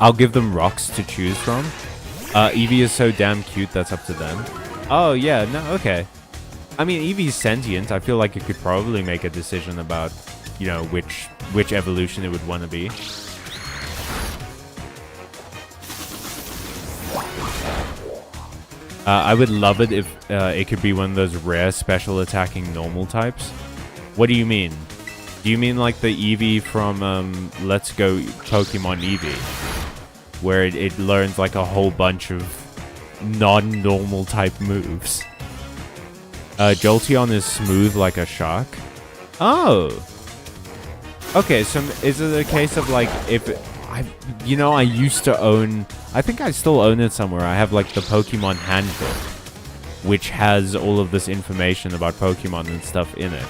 [SPEAKER 1] I'll give them rocks to choose from. Eevee is so damn cute, that's up to them. Oh yeah, no, okay. I mean, Eevee's sentient. I feel like it could probably make a decision about, you know, which evolution it would want to be. I would love it if it could be one of those rare special attacking normal types. What do you mean? Do you mean like the Eevee from Let's Go Pokemon Eevee? Where it learns like a whole bunch of non-normal type moves. Jolteon is smooth like a shark. Oh! Okay, so is it a case of like if... I used to own... I think I still own it somewhere. I have like the Pokemon Handbook, which has all of this information about Pokemon and stuff in it.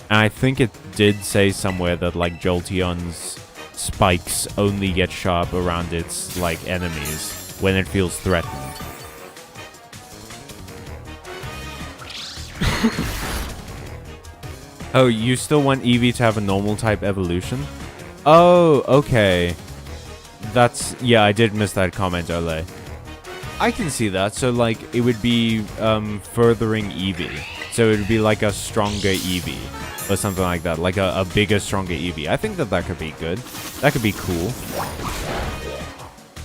[SPEAKER 1] And I think it did say somewhere that like Jolteon's spikes only get sharp around its like enemies when it feels threatened. Oh, you still want Eevee to have a normal type evolution? Oh, okay. Yeah, I did miss that comment, Ole. I can see that. So, like, it would be furthering Eevee. So it would be like a stronger Eevee or something like that. Like a bigger, stronger Eevee. I think that could be good. That could be cool.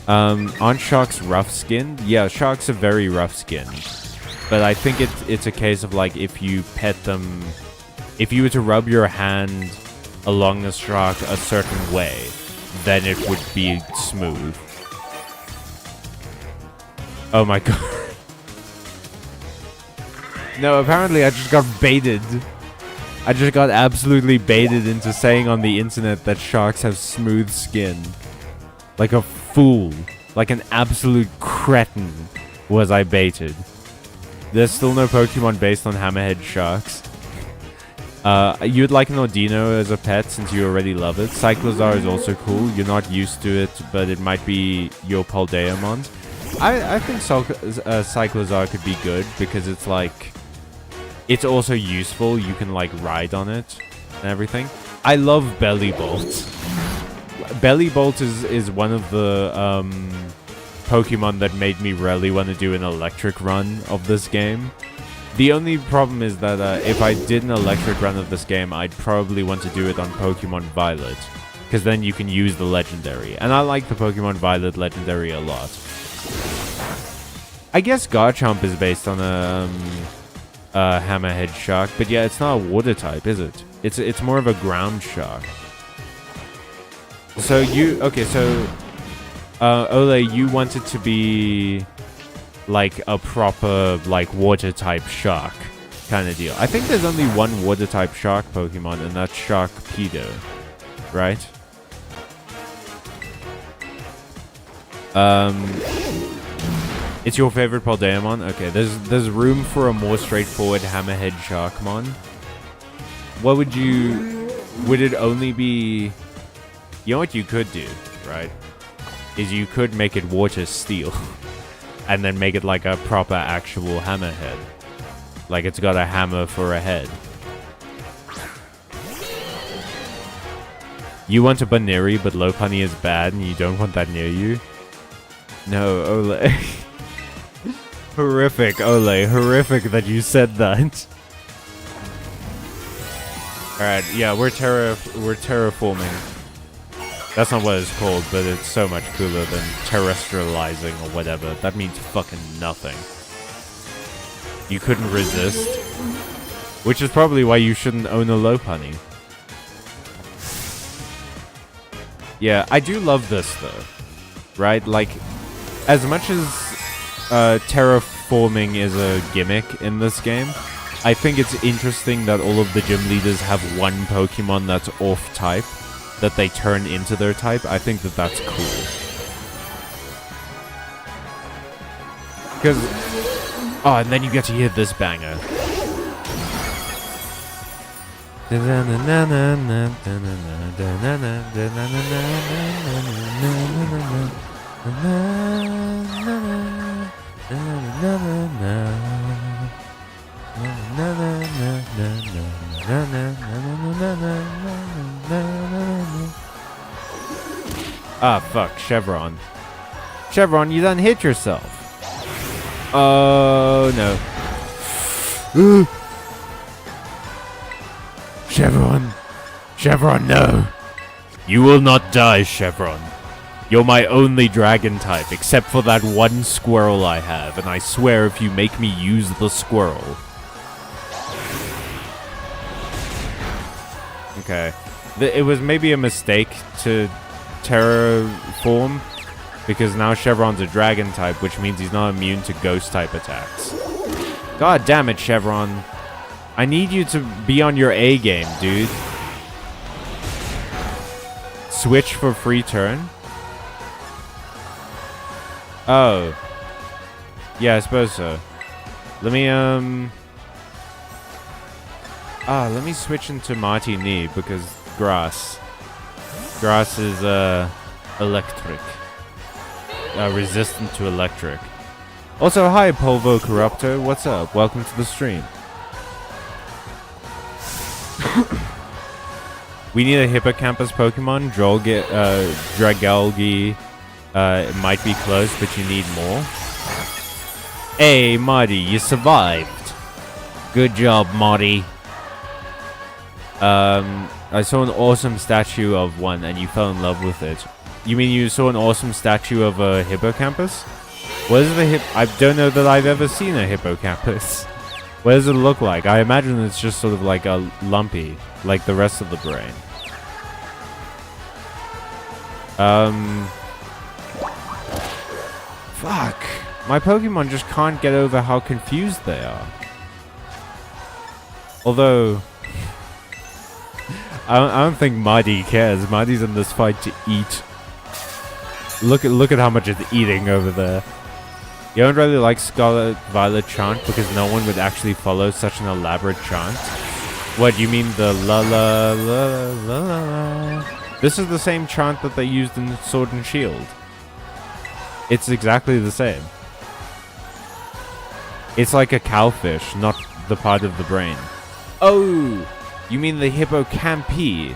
[SPEAKER 1] Aren't sharks rough-skinned? Yeah, sharks are very rough-skinned. But I think it's a case of, like, if you pet them... If you were to rub your hand along a shark a certain way, then it would be smooth. Oh my god. No, apparently I just got baited. I just got absolutely baited into saying on the internet that sharks have smooth skin. Like a fool. Like an absolute cretin was I baited. There's still no Pokemon based on hammerhead sharks. You'd like an Ordino as a pet since you already love it. Cyclozar is also cool. You're not used to it, but it might be your Paldeamon. I think Cyclozar could be good because it's like... It's also useful. You can like ride on it and everything. I love Bellibolt. Bellibolt is one of the Pokemon that made me really want to do an electric run of this game. The only problem is that if I did an electric run of this game, I'd probably want to do it on Pokemon Violet. Because then you can use the Legendary. And I like the Pokemon Violet Legendary a lot. I guess Garchomp is based on a Hammerhead Shark. But yeah, it's not a water type, is it? It's more of a ground shark. So you... Okay, so... Ole, you wanted to be... like a proper like water type shark kind of deal. I think there's only one water type shark Pokemon and that's Sharkpedo, right? It's your favorite Paldeamon? Okay, there's room for a more straightforward hammerhead Sharkmon. What would it only be... You know what you could do, right? Is you could make it water steel. And then make it like a proper actual hammerhead. Like it's got a hammer for a head. You want a Baneri, but Lopunny is bad and you don't want that near you? No, Ole. Horrific, Ole. Horrific that you said that. Alright, yeah, we're terraforming. That's not what it's called, but it's so much cooler than terrestrializing or whatever. That means fucking nothing. You couldn't resist. Which is probably why you shouldn't own a Lopunny. Yeah, I do love this though. Right? Like, as much as terraforming is a gimmick in this game, I think it's interesting that all of the gym leaders have one Pokemon that's off type that they turn into their type. I think that that's cool. Because, oh, and then you get to hear this banger. Ah, fuck, Chevron. Chevron, you done hit yourself. Oh, no. Chevron. Chevron, no. You will not die, Chevron. You're my only dragon type, except for that one squirrel I have, and I swear if you make me use the squirrel. Okay. It was maybe a mistake to terraform, because now Chevron's a dragon type, which means he's not immune to ghost type attacks. God damn it, Chevron. I need you to be on your A game, dude. Switch for free turn? Oh. Yeah, I suppose so. Let me, let me switch into Martini, because grass. Grass is, electric. Resistant to electric. Also, hi, Polvo Corruptor. What's up? Welcome to the stream. We need a Hippocampus Pokemon. Dragalge it might be close, but you need more. Hey, Marty, you survived. Good job, Marty. I saw an awesome statue of one, and you fell in love with it. You mean you saw an awesome statue of a Hippocampus? What is the I don't know that I've ever seen a Hippocampus. What does it look like? I imagine it's just sort of like a lumpy, like the rest of the brain. Fuck. My Pokemon just can't get over how confused they are. Although, I don't think Marty cares. Marty's in this fight to eat. Look at how much it's eating over there. You don't really like Scarlet Violet chant because no one would actually follow such an elaborate chant. What, you mean the la la la la la? This is the same chant that they used in Sword and Shield. It's exactly the same. It's like a cowfish, not the part of the brain. Oh, you mean the hippocampi?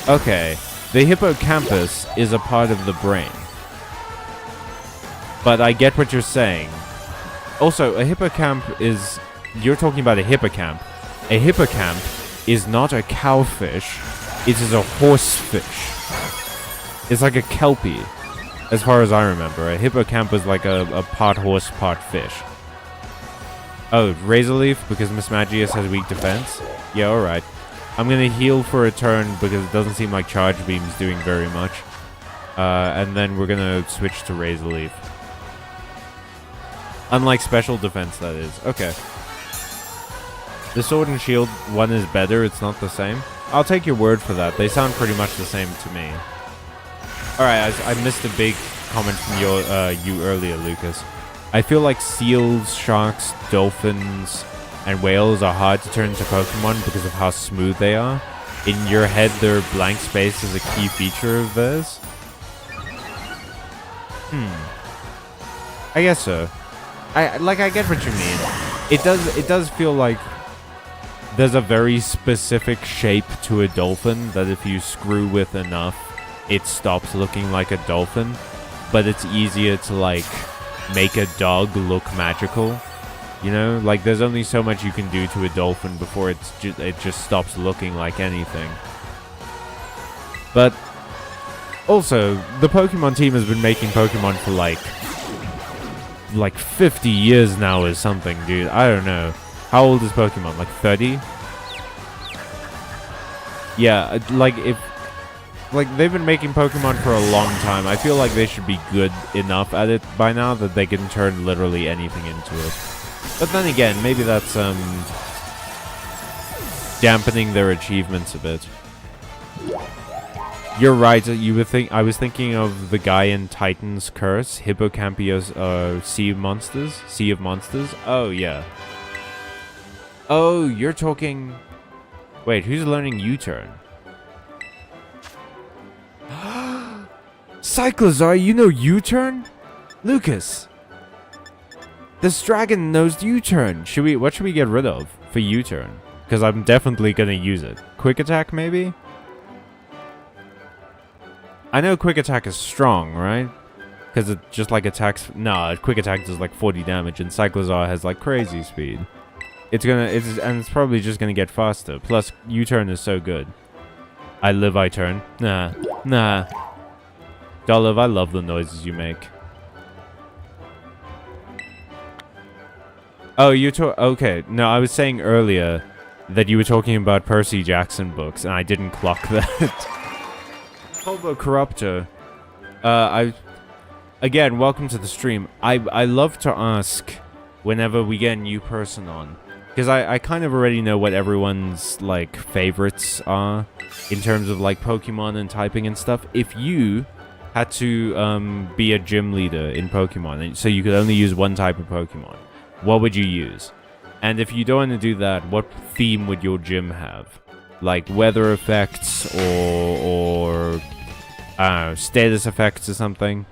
[SPEAKER 1] Okay, the hippocampus is a part of the brain. But I get what you're saying. Also, a hippocamp is... You're talking about a hippocamp. A hippocamp is not a cowfish. It is a horsefish. It's like a kelpie, as far as I remember. A hippocamp is like a part horse, part fish. Oh, Razor Leaf, because Miss Magius has weak defense? Yeah, alright. I'm gonna heal for a turn, because it doesn't seem like Charge Beam's doing very much. And then we're gonna switch to Razor Leaf. Unlike special defense, that is. Okay. The Sword and Shield one is better, it's not the same. I'll take your word for that. They sound pretty much the same to me. Alright, I missed a big comment from you earlier, Lucas. I feel like seals, sharks, dolphins, and whales are hard to turn into Pokemon because of how smooth they are. In your head, their blank space is a key feature of theirs. I guess so. I get what you mean. It does feel like there's a very specific shape to a dolphin that if you screw with enough, it stops looking like a dolphin. But it's easier to like make a dog look magical. You know, like there's only so much you can do to a dolphin before it just stops looking like anything. But also, the Pokemon team has been making Pokemon for like like 50 years now or something, dude. I don't know. How old is Pokemon? Like 30? Yeah, like if... Like, they've been making Pokemon for a long time. I feel like they should be good enough at it by now that they can turn literally anything into it. But then again, maybe that's, dampening their achievements a bit. You're right. I was thinking of the guy in Titan's Curse, Hippocampios, Sea of Monsters. Sea of Monsters. Oh yeah. Oh, you're talking. Wait, who's learning U-turn? Cyclozar, you know U-turn? Lucas. This dragon knows U-turn. What should we get rid of for U-turn? Because I'm definitely gonna use it. Quick attack, maybe? I know quick attack is strong, right? Because it just like attacks... Nah, quick attack does like 40 damage, and Cyclozar has like crazy speed. It's probably just gonna get faster. Plus, U-turn is so good. I live, I turn. Nah. Dolive, I love the noises you make. Oh, okay. No, I was saying earlier that you were talking about Percy Jackson books, and I didn't clock that. Hobo Corruptor. Again, welcome to the stream. I love to ask whenever we get a new person on, because I kind of already know what everyone's, like, favorites are in terms of, like, Pokemon and typing and stuff. If you had to be a gym leader in Pokemon, so you could only use one type of Pokemon, what would you use? And if you don't want to do that, what theme would your gym have? Like weather effects or status effects or something?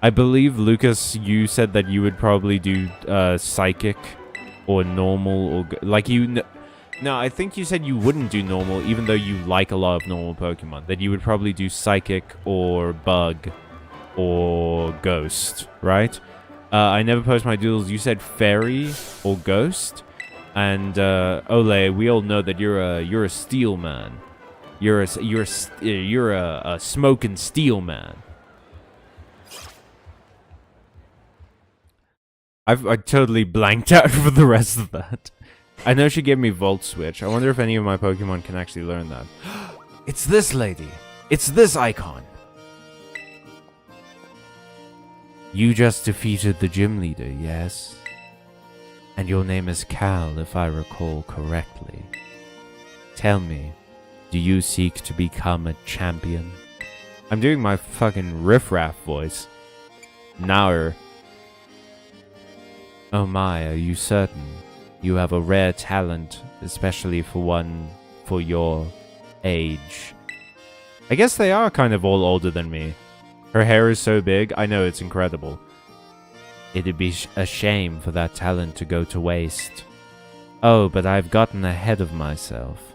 [SPEAKER 1] I believe, Lucas, you said that you would probably do psychic or normal or... Like you... No, I think you said you wouldn't do normal, even though you like a lot of normal Pokemon. That you would probably do psychic or bug or ghost, right? I never post my doodles. You said fairy or ghost, and Ole, we all know that you're a steel man. You're a smoke and steel man. I totally blanked out for the rest of that. I know she gave me Volt Switch. I wonder if any of my Pokemon can actually learn that. It's this lady. It's this icon. You just defeated the gym leader, yes? And your name is Cal, if I recall correctly. Tell me, do you seek to become a champion? I'm doing my fucking riffraff voice. Now. Oh my, are you certain? You have a rare talent, especially for one for your age. I guess they are kind of all older than me. Her hair is so big, I know it's incredible. It'd be a shame for that talent to go to waste. Oh, but I've gotten ahead of myself.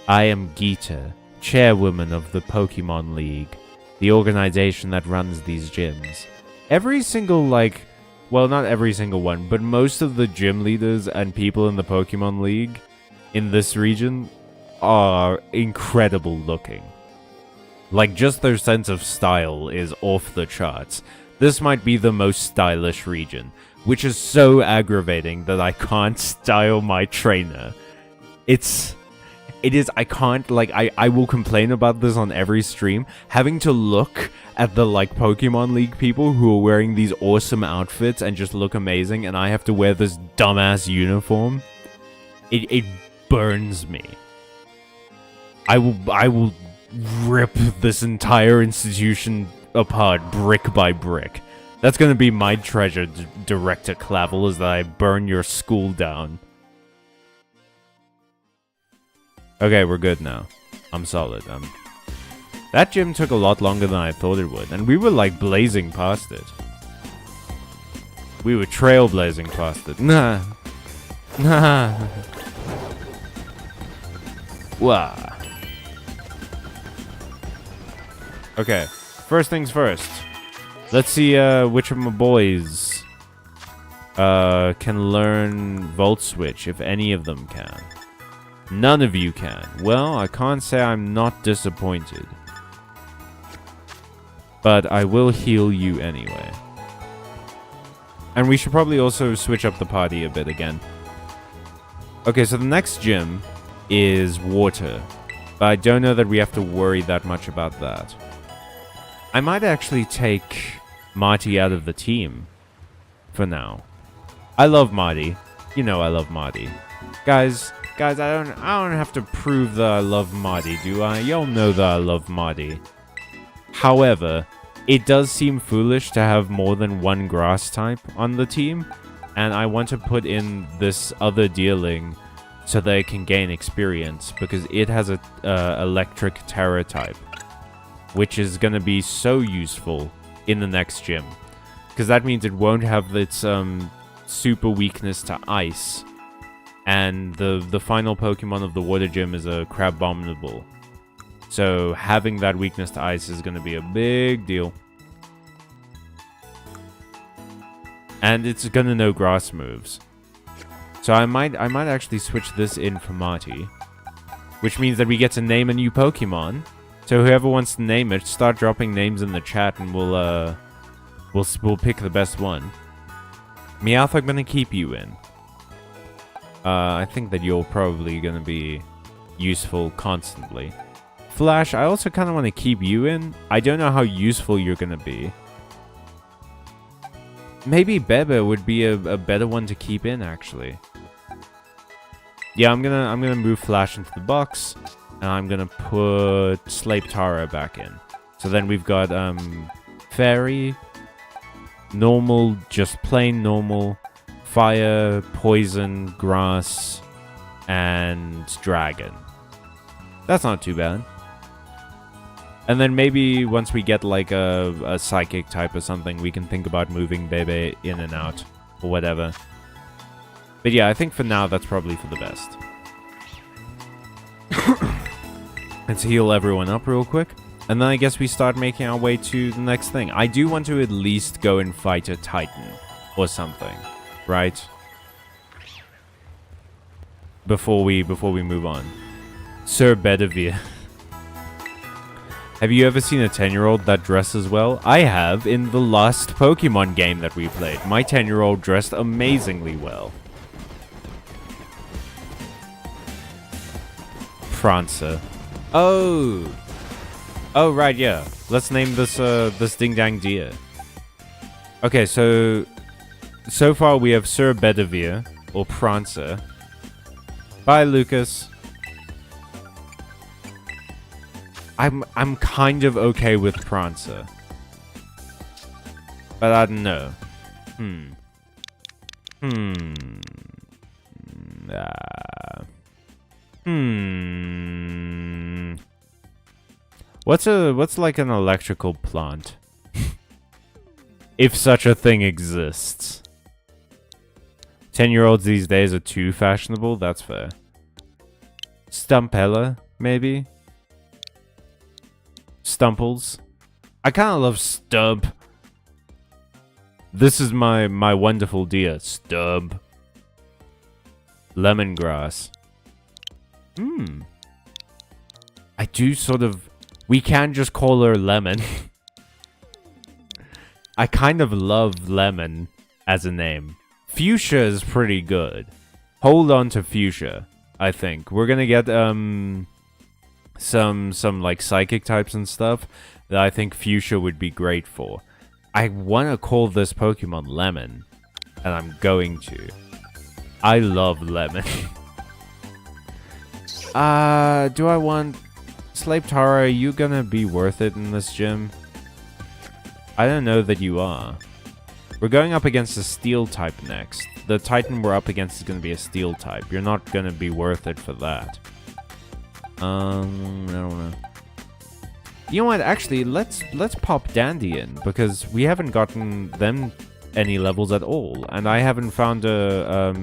[SPEAKER 1] I am Geeta, chairwoman of the Pokemon League, the organization that runs these gyms. Every single, like... Well, not every single one, but most of the gym leaders and people in the Pokemon League in this region are incredible looking. Like, just their sense of style is off the charts. This might be the most stylish region, which is so aggravating that I can't style my trainer. I can't, like, I will complain about this on every stream, having to look at the, like, Pokemon League people who are wearing these awesome outfits and just look amazing, and I have to wear this dumbass uniform. It burns me. I will rip this entire institution apart brick by brick. That's gonna be my treasure, Director Clavel, is that I burn your school down. Okay, we're good now. I'm solid. That gym took a lot longer than I thought it would, and we were like blazing past it. We were trailblazing past it. Nah. Wah. Okay, first things first. Let's see which of my boys can learn Volt Switch, if any of them can. None of you can. Well, I can't say I'm not disappointed. But I will heal you anyway. And we should probably also switch up the party a bit again. Okay, so the next gym is water. But I don't know that we have to worry that much about that. I might actually take Marty out of the team for now. I love Marty. You know I love Marty. Guys, I don't have to prove that I love Marty, do I? Y'all know that I love Marty. However, it does seem foolish to have more than one grass type on the team, and I want to put in this other dealing so that it can gain experience, because it has a electric terror type, which is going to be so useful in the next gym, because that means it won't have its super weakness to ice, and the final Pokemon of the water gym is a Crabominable. So having that weakness to ice is going to be a big deal. And it's going to know grass moves. So I might actually switch this in for Marty, which means that we get to name a new Pokemon. So whoever wants to name it, start dropping names in the chat and we'll pick the best one. Meowth, I'm going to keep you in. I think that you're probably going to be useful constantly. Flash, I also kind of want to keep you in. I don't know how useful you're going to be. Maybe Bebe would be a better one to keep in, actually. Yeah, I'm gonna move Flash into the box, and I'm gonna put Slapetara back in. So then we've got Fairy, normal, just plain normal, fire, poison, grass, and dragon. That's not too bad. And then maybe once we get like a psychic type or something, we can think about moving Bebe in and out or whatever. But yeah, I think for now that's probably for the best. Let's heal everyone up real quick. And then I guess we start making our way to the next thing. I do want to at least go and fight a Titan or something, right? Before we move on. Sir Bedivere. Have you ever seen a 10-year-old that dresses well? I have, in the last Pokemon game that we played. My 10-year-old dressed amazingly well. Prancer. Oh, right, yeah. Let's name this this Ding Dang Deer. Okay, so far we have Sir Bedivere, or Prancer. Bye, Lucas. I'm kind of okay with Prancer. But I don't know. What's like an electrical plant? If such a thing exists. 10-year-olds these days are too fashionable, that's fair. Stumpella, maybe? Stumples. I kind of love Stub. This is my wonderful deer, Stub. Lemongrass. I do sort of... We can just call her Lemon. I kind of love Lemon as a name. Fuchsia is pretty good. Hold on to Fuchsia, I think. We're gonna get some like psychic types and stuff that I think Fuchsia would be great for. I want to call this Pokemon Lemon, and I'm going to. I love Lemon. Do I want... Slapetara, are you gonna be worth it in this gym? I don't know that you are. We're going up against a Steel type next. The Titan we're up against is gonna be a Steel type. You're not gonna be worth it for that. I don't know. You know what? Actually, let's pop Dandy in, because we haven't gotten them any levels at all, and I haven't found a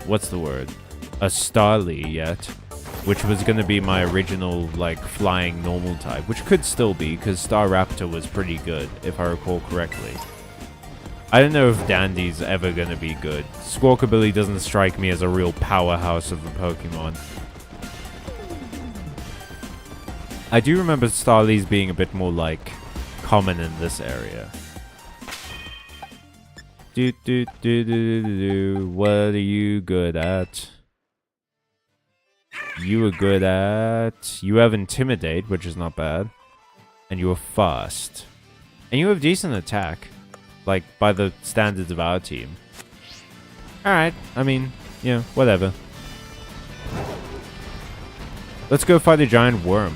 [SPEAKER 1] what's the word? A Starly yet, which was gonna be my original like flying normal type, which could still be, because Staraptor was pretty good if I recall correctly. I don't know if Dandy's ever gonna be good. Squawkabilly doesn't strike me as a real powerhouse of a Pokemon. I do remember Starlies being a bit more, like, common in this area. What are you good at? You were good at... You have Intimidate, which is not bad. And you are fast. And you have decent attack. Like, by the standards of our team. Alright, I mean, you know, whatever. Let's go fight a giant worm.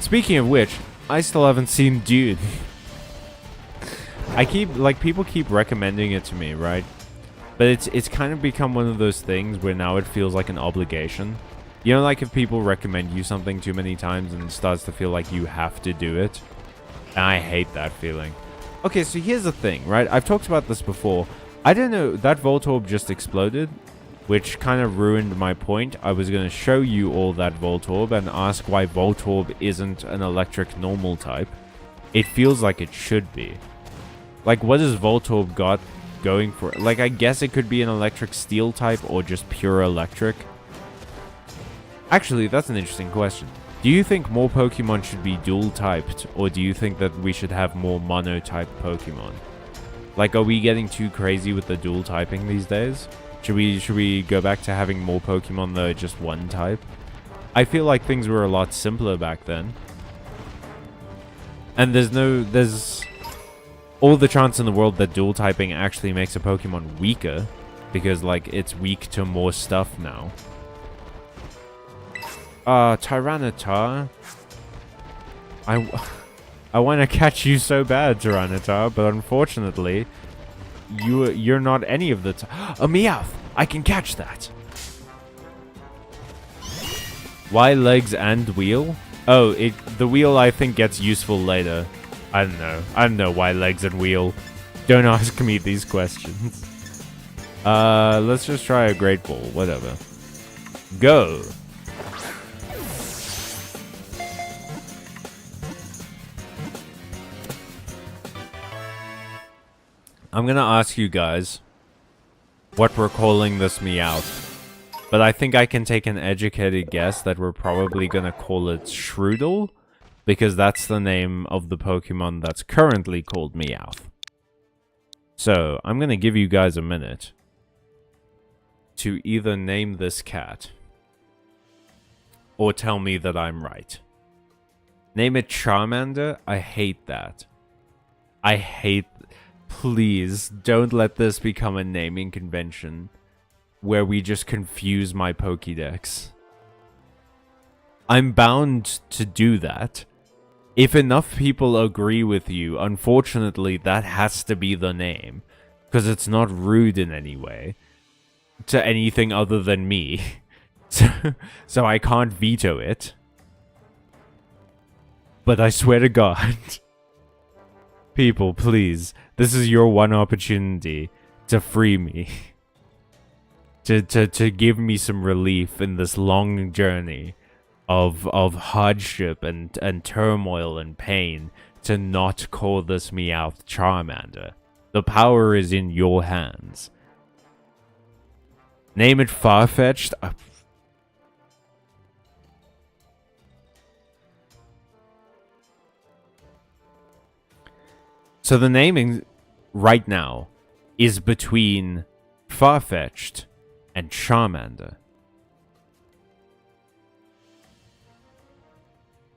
[SPEAKER 1] Speaking of which, I still haven't seen Dude. People keep recommending it to me, right? But it's kind of become one of those things where now it feels like an obligation. You know, like if people recommend you something too many times and it starts to feel like you have to do it. And I hate that feeling. Okay, so here's the thing, right? I've talked about this before. I don't know, that Voltorb just exploded, which kind of ruined my point. I was going to show you all that Voltorb and ask why Voltorb isn't an electric normal type. It feels like it should be. Like, what has Voltorb got going for it? Like, I guess it could be an electric steel type or just pure electric. Actually, that's an interesting question. Do you think more Pokemon should be dual typed, or do you think that we should have more mono type Pokemon? Like, are we getting too crazy with the dual typing these days? Should we go back to having more Pokemon that are just one type? I feel like things were a lot simpler back then. And there's all the chance in the world that dual typing actually makes a Pokemon weaker, because, like, it's weak to more stuff now. Tyranitar. I want to catch you so bad, Tyranitar, but unfortunately, you're not any of the a Meowth! I can catch that! Why legs and wheel? Oh, the wheel I think gets useful later. I don't know. I don't know why legs and wheel. Don't ask me these questions. Let's just try a Great Ball. Whatever. Go! I'm gonna ask you guys what we're calling this Meowth. But I think I can take an educated guess that we're probably gonna call it Shroodle, because that's the name of the Pokemon that's currently called Meowth. So, I'm gonna give you guys a minute to either name this cat or tell me that I'm right. Name it Charmander? I hate that. I hate... Please, don't let this become a naming convention where we just confuse my Pokédex. I'm bound to do that. If enough people agree with you, unfortunately, that has to be the name. Because it's not rude in any way. To anything other than me. So I can't veto it. But I swear to God... People, please, this is your one opportunity to free me. to give me some relief in this long journey of hardship and turmoil and pain, to not call this Meowth Charmander. The power is in your hands. Name it Farfetch'd? So the naming right now is between Farfetch'd and Charmander.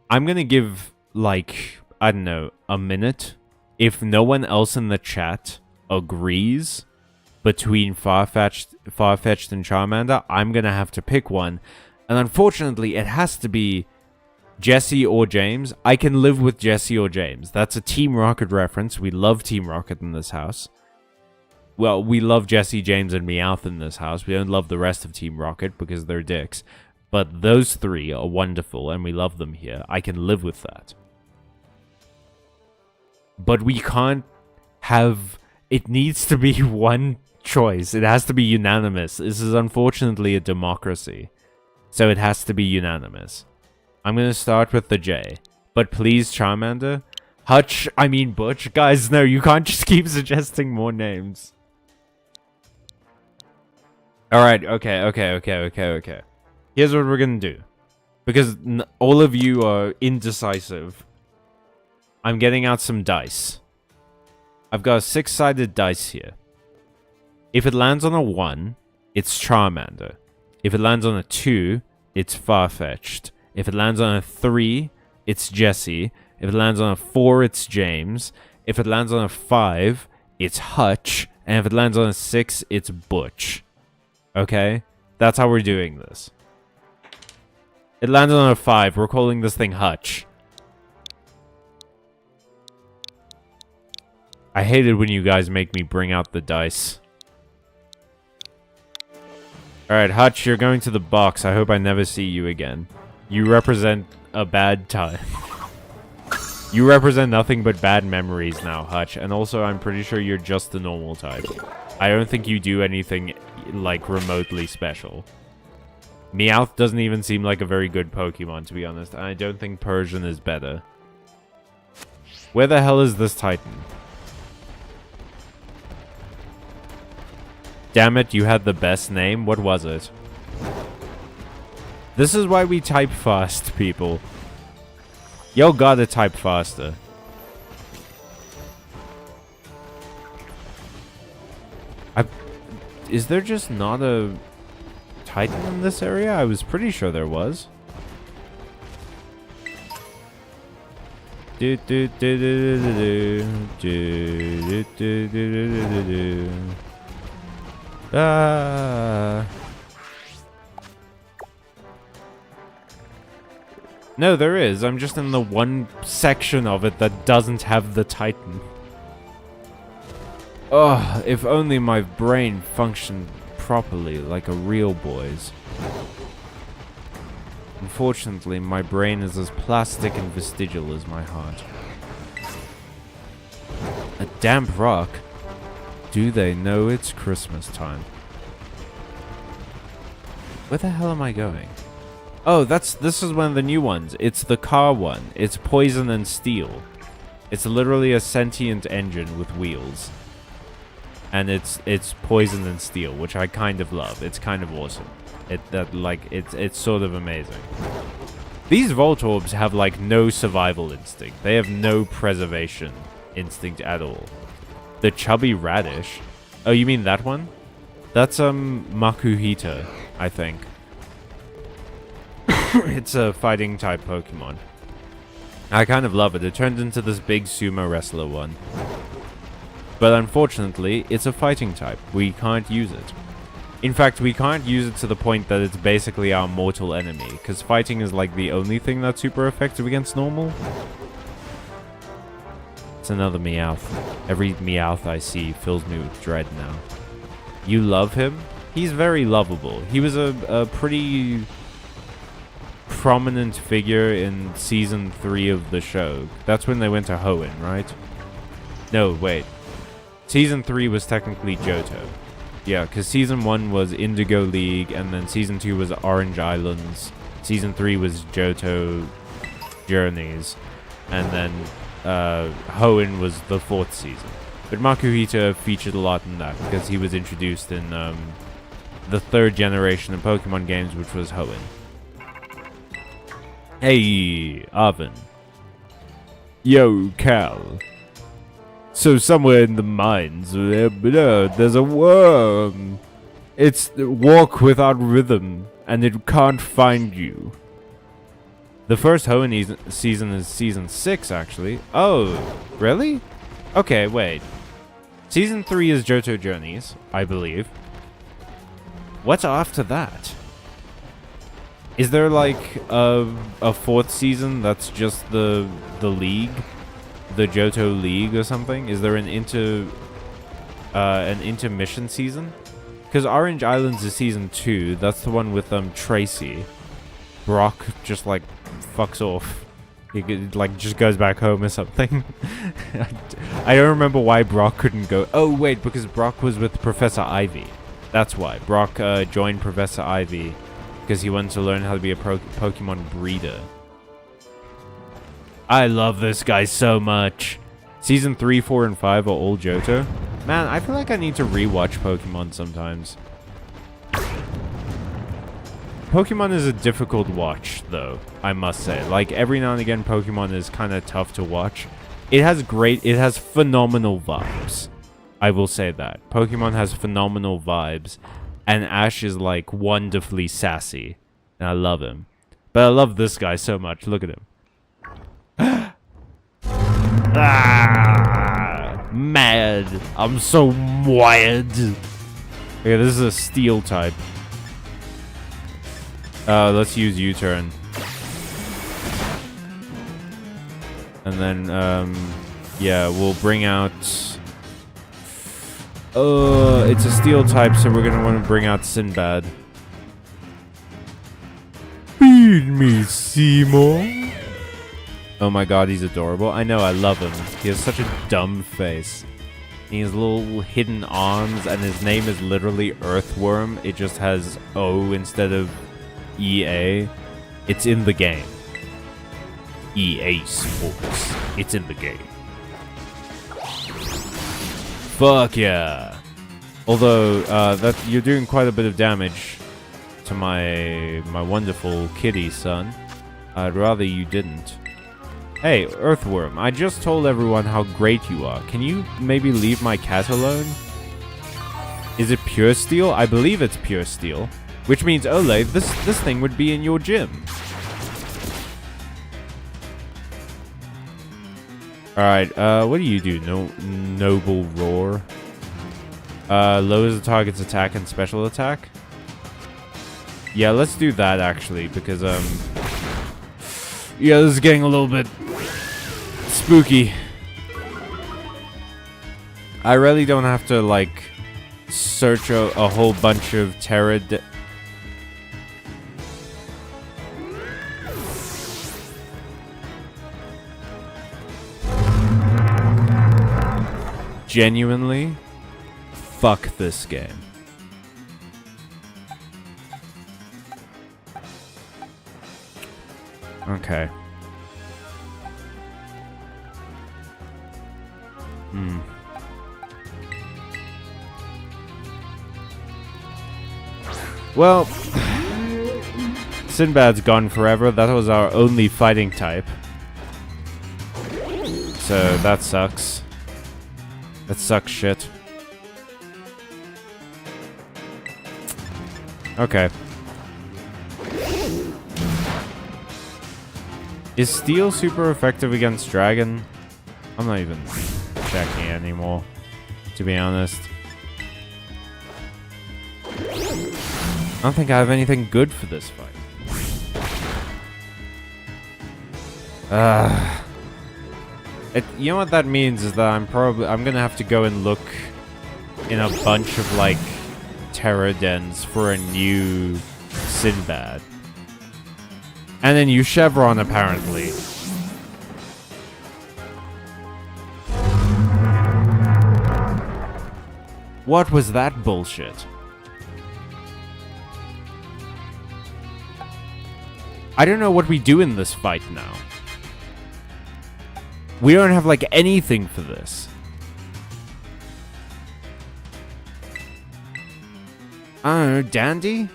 [SPEAKER 1] I'm gonna give, like, I don't know, a minute. If no one else in the chat agrees between Farfetch'd and Charmander, I'm gonna have to pick one. And unfortunately, it has to be Jesse or James. I can live with Jesse or James. That's a Team Rocket reference. We love Team Rocket in this house. Well, we love Jesse, James, and Meowth in this house. We don't love the rest of Team Rocket because they're dicks. But those three are wonderful, and we love them here. I can live with that. But we can't have... It needs to be one choice. It has to be unanimous. This is unfortunately a democracy. So it has to be unanimous. I'm gonna start with the J. But please, Charmander. Butch. Guys, no, you can't just keep suggesting more names. Alright, okay. Here's what we're gonna do. Because all of you are indecisive. I'm getting out some dice. I've got a 6-sided dice here. If it lands on a 1, it's Charmander. If it lands on a 2, it's Farfetch'd. If it lands on a 3, it's Jesse. If it lands on a 4, it's James. If it lands on a 5, it's Hutch. And if it lands on a 6, it's Butch. Okay? That's how we're doing this. It landed on a 5. We're calling this thing Hutch. I hate it when you guys make me bring out the dice. Alright, Hutch, you're going to the box. I hope I never see you again. You represent a bad time. You represent nothing but bad memories now, Hutch. And also, I'm pretty sure you're just the normal type. I don't think you do anything, like, remotely special. Meowth doesn't even seem like a very good Pokemon, to be honest. And I don't think Persian is better. Where the hell is this Titan? Damn it, you had the best name. What was it? This is why we type fast, people. Yo gotta type faster. Is there just not a Titan in this area? I was pretty sure there was. No, there is. I'm just in the one section of it that doesn't have the Titan. Oh, if only my brain functioned properly like a real boy's. Unfortunately, my brain is as plastic and vestigial as my heart. A damp rock? Do they know it's Christmas time? Where the hell am I going? Oh, this is one of the new ones. It's the car one. It's poison and steel. It's literally a sentient engine with wheels. And it's poison and steel, which I kind of love. It's kind of awesome. It's sort of amazing. These Voltorbs have like no survival instinct. They have no preservation instinct at all. The chubby radish. Oh, you mean that one? That's Makuhita, I think. It's a fighting type Pokemon. I kind of love it. It turned into this big sumo wrestler one. But unfortunately, it's a fighting type. We can't use it. In fact, we can't use it to the point that it's basically our mortal enemy, because fighting is like the only thing that's super effective against normal. It's another Meowth. Every Meowth I see fills me with dread now. You love him? He's very lovable. He was a pretty prominent figure in season 3 of the show. That's when they went to Hoenn, right? No, wait. Season 3 was technically Johto. Yeah, because Season 1 was Indigo League, and then Season 2 was Orange Islands. Season 3 was Johto Journeys, and then Hoenn was the 4th season. But Makuhita featured a lot in that, because he was introduced in the 3rd generation of Pokemon games, which was Hoenn. Hey, Arvin. Yo, Cal. So somewhere in the mines, there's a worm. It's walk without rhythm, and it can't find you. The first Hoenn season is season 6, actually. Oh, really? Okay, wait. Season 3 is Johto Journeys, I believe. What's after that? Is there like a 4th season that's just the league? The Johto League or something? Is there an intermission season? Because Orange Islands is season 2. That's the one with Tracy. Brock just like fucks off. He like just goes back home or something. I don't remember why Brock couldn't go. Oh wait, because Brock was with Professor Ivy. That's why Brock joined Professor Ivy because he wanted to learn how to be a Pokemon breeder. I love this guy so much. Season 3, 4, and 5 are all Johto. Man, I feel like I need to rewatch Pokemon sometimes. Pokemon is a difficult watch, though, I must say. Like, every now and again, Pokemon is kind of tough to watch. It has phenomenal vibes. I will say that. Pokemon has phenomenal vibes, and Ash is, like, wonderfully sassy. And I love him. But I love this guy so much. Look at him.
[SPEAKER 2] Mad. I'm so mad.
[SPEAKER 1] Okay, this is a steel type. Let's use U-turn. And then, yeah, we'll bring out... it's a steel type, so we're gonna want to bring out Sinbad. Feed me, Seymour. Oh my god, he's adorable. I know, I love him. He has such a dumb face. He has little hidden arms, and his name is literally Earthworm. It just has O instead of EA. It's in the game.
[SPEAKER 2] EA Sports. It's in the game.
[SPEAKER 1] Fuck yeah. Although, that you're doing quite a bit of damage to my wonderful kitty, son. I'd rather you didn't. Hey, Earthworm, I just told everyone how great you are. Can you maybe leave my cat alone? Is it pure steel? I believe it's pure steel. Which means, Ole, this thing would be in your gym. Alright, what do you do? Noble Roar. Lowers the target's attack and special attack. Yeah, let's do that, actually, because, yeah, this is getting a little bit spooky. I really don't have to, like, search a whole bunch of terror. Genuinely, fuck this game. Okay. Well, Sinbad's gone forever. That was our only fighting type. So that sucks. That sucks shit. Okay. Is steel super effective against dragon? I'm not even checking anymore, to be honest. I don't think I have anything good for this fight. You know what that means is that I'm gonna have to go and look in a bunch of, like, terror dens for a new Sinbad. And then you Chevron, apparently. What was that bullshit? I don't know what we do in this fight now. We don't have, like, anything for this. I don't know, Dandy?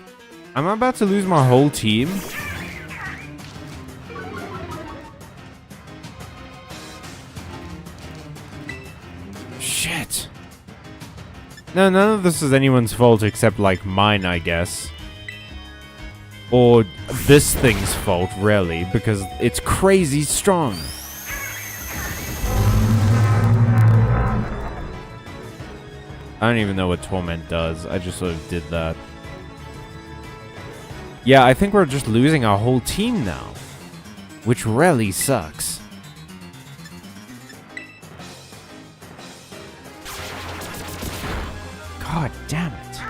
[SPEAKER 1] I'm about to lose my whole team. Shit. No, none of this is anyone's fault except, like, mine, I guess. Or this thing's fault, really, because it's crazy strong. I don't even know what Torment does. I just sort of did that. Yeah, I think we're just losing our whole team now, which really sucks. God damn it.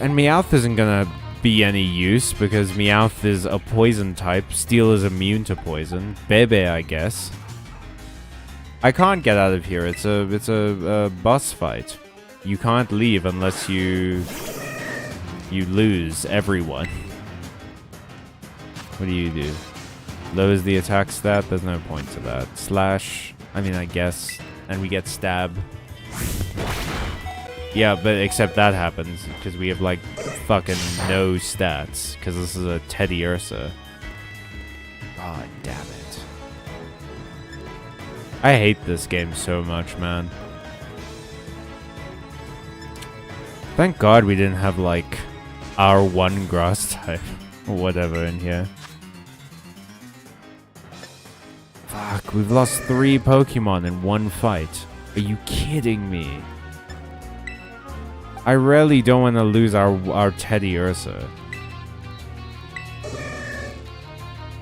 [SPEAKER 1] And Meowth isn't gonna be any use because Meowth is a poison type. Steel is immune to poison. Bebe, I guess. I can't get out of here. It's a boss fight. You can't leave unless you lose everyone. What do you do? Lowers the attack stat? There's no point to that. Slash, I mean, I guess. And we get stab. Yeah, but except that happens because we have like fucking no stats because this is a Teddy Ursa. God damn it. I hate this game so much, man. Thank God we didn't have like our one grass type or whatever in here. Fuck, we've lost 3 Pokemon in one fight. Are you kidding me? I really don't want to lose our Teddy Ursa.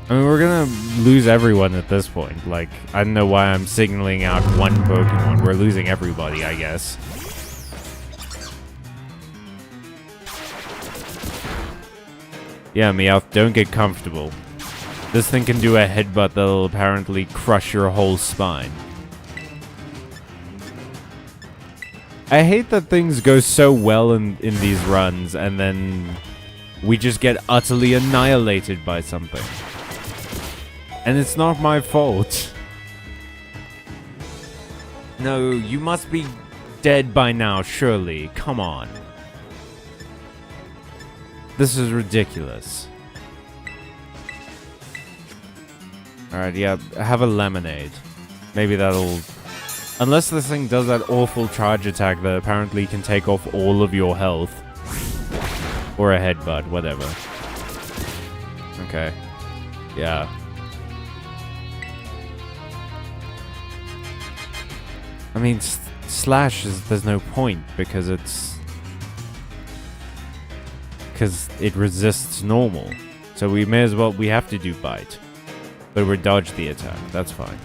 [SPEAKER 1] I mean, we're gonna lose everyone at this point. Like, I don't know why I'm signaling out one Pokemon. We're losing everybody, I guess. Yeah, Meowth, don't get comfortable. This thing can do a headbutt that'll apparently crush your whole spine. I hate that things go so well in these runs and then we just get utterly annihilated by something. And it's not my fault. No, you must be dead by now, surely. Come on. This is ridiculous. Alright, yeah, have a lemonade. Maybe that'll... Unless this thing does that awful charge attack that apparently can take off all of your health. Or a headbutt, whatever. Okay. Yeah. I mean, Slash is... There's no point, because it's... Because it resists normal. So we may as well... We have to do Byte. But we dodge the attack. That's fine.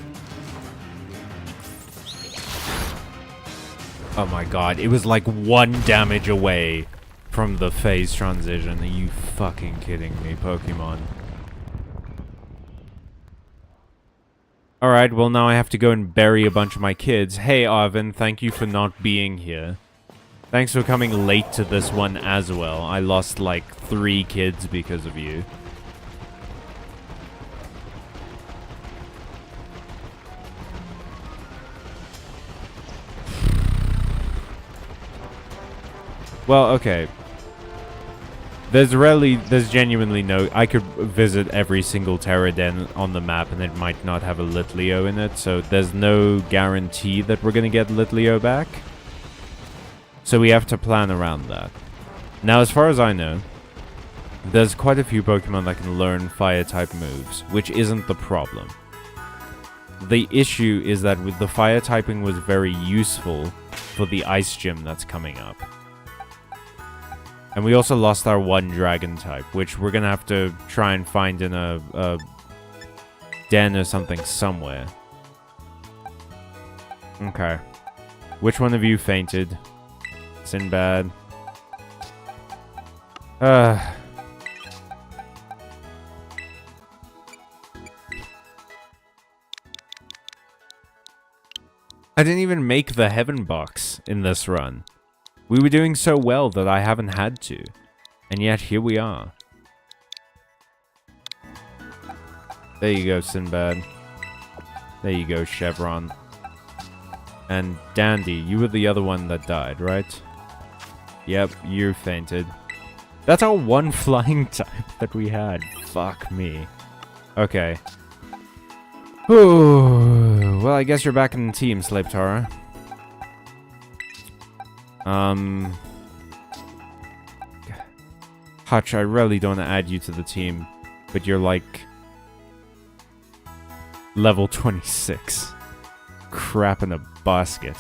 [SPEAKER 1] Oh my god, it was like 1 damage away from the phase transition. Are you fucking kidding me, Pokemon? Alright, well now I have to go and bury a bunch of my kids. Hey Arvin, thank you for not being here. Thanks for coming late to this one as well. I lost like 3 kids because of you. Well, okay. There's genuinely no... I could visit every single Terra Den on the map and it might not have a Litleo in it, so there's no guarantee that we're gonna get Litleo back. So we have to plan around that. Now, as far as I know, there's quite a few Pokemon that can learn Fire-type moves, which isn't the problem. The issue is that with the Fire-typing was very useful for the Ice Gym that's coming up. And we also lost our 1 Dragon type, which we're gonna have to try and find in a den or something somewhere. Okay. Which one of you fainted? Sinbad. I didn't even make the Heaven box in this run. We were doing so well that I haven't had to. And yet, here we are. There you go, Sinbad. There you go, Chevron. And Dandy, you were the other one that died, right? Yep, you fainted. That's our 1 flying type that we had. Fuck me. Okay. Ooh, well, I guess you're back in the team, Slapetara. Hutch, I really don't want to add you to the team, but you're like level 26. Crap in a basket.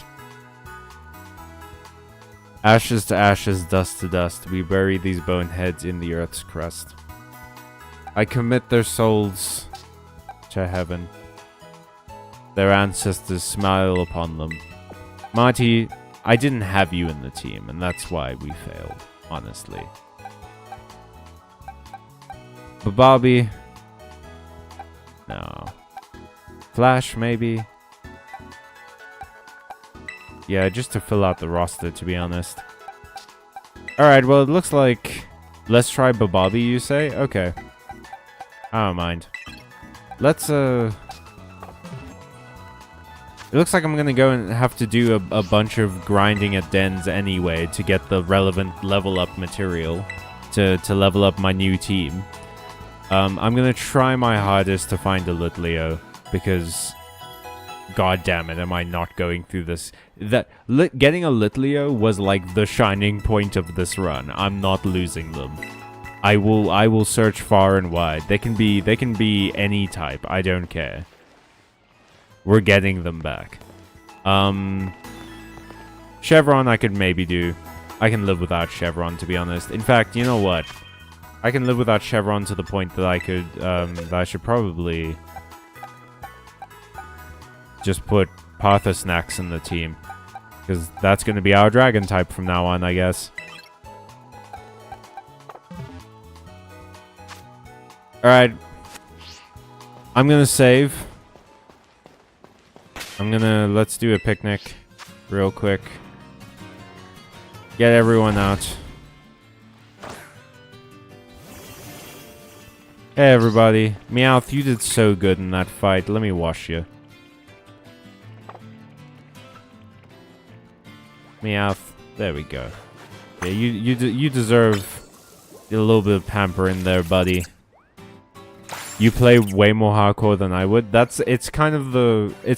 [SPEAKER 1] Ashes to ashes, dust to dust, we bury these boneheads in the earth's crust. I commit their souls to heaven. Their ancestors smile upon them. Marty, I didn't have you in the team, and that's why we failed, honestly. But Bobby... No. Flash, maybe? Yeah, just to fill out the roster, to be honest. Alright, well, it looks like... Let's try Bobby, you say? Okay. I don't mind. Let's, It looks like I'm gonna go and have to do a bunch of grinding at dens anyway to get the relevant level up material to level up my new team. I'm gonna try my hardest to find a Litleo because, god damn it, am I not going through this? Getting a Litleo was like the shining point of this run. I'm not losing them. I will search far and wide. They can be any type. I don't care. We're getting them back. Chevron I could maybe do. I can live without Chevron, to be honest. In fact, you know what? I can live without Chevron to the point that I could, that I should probably just put Parthosnax in the team. Because that's going to be our dragon type from now on, I guess. Alright. I'm going to save. Let's do a picnic real quick. Get everyone out. Hey everybody. Meowth, you did so good in that fight. Let me wash you. Meowth. There we go. Yeah, you deserve a little bit of pampering there, buddy. You play way more hardcore than I would. It's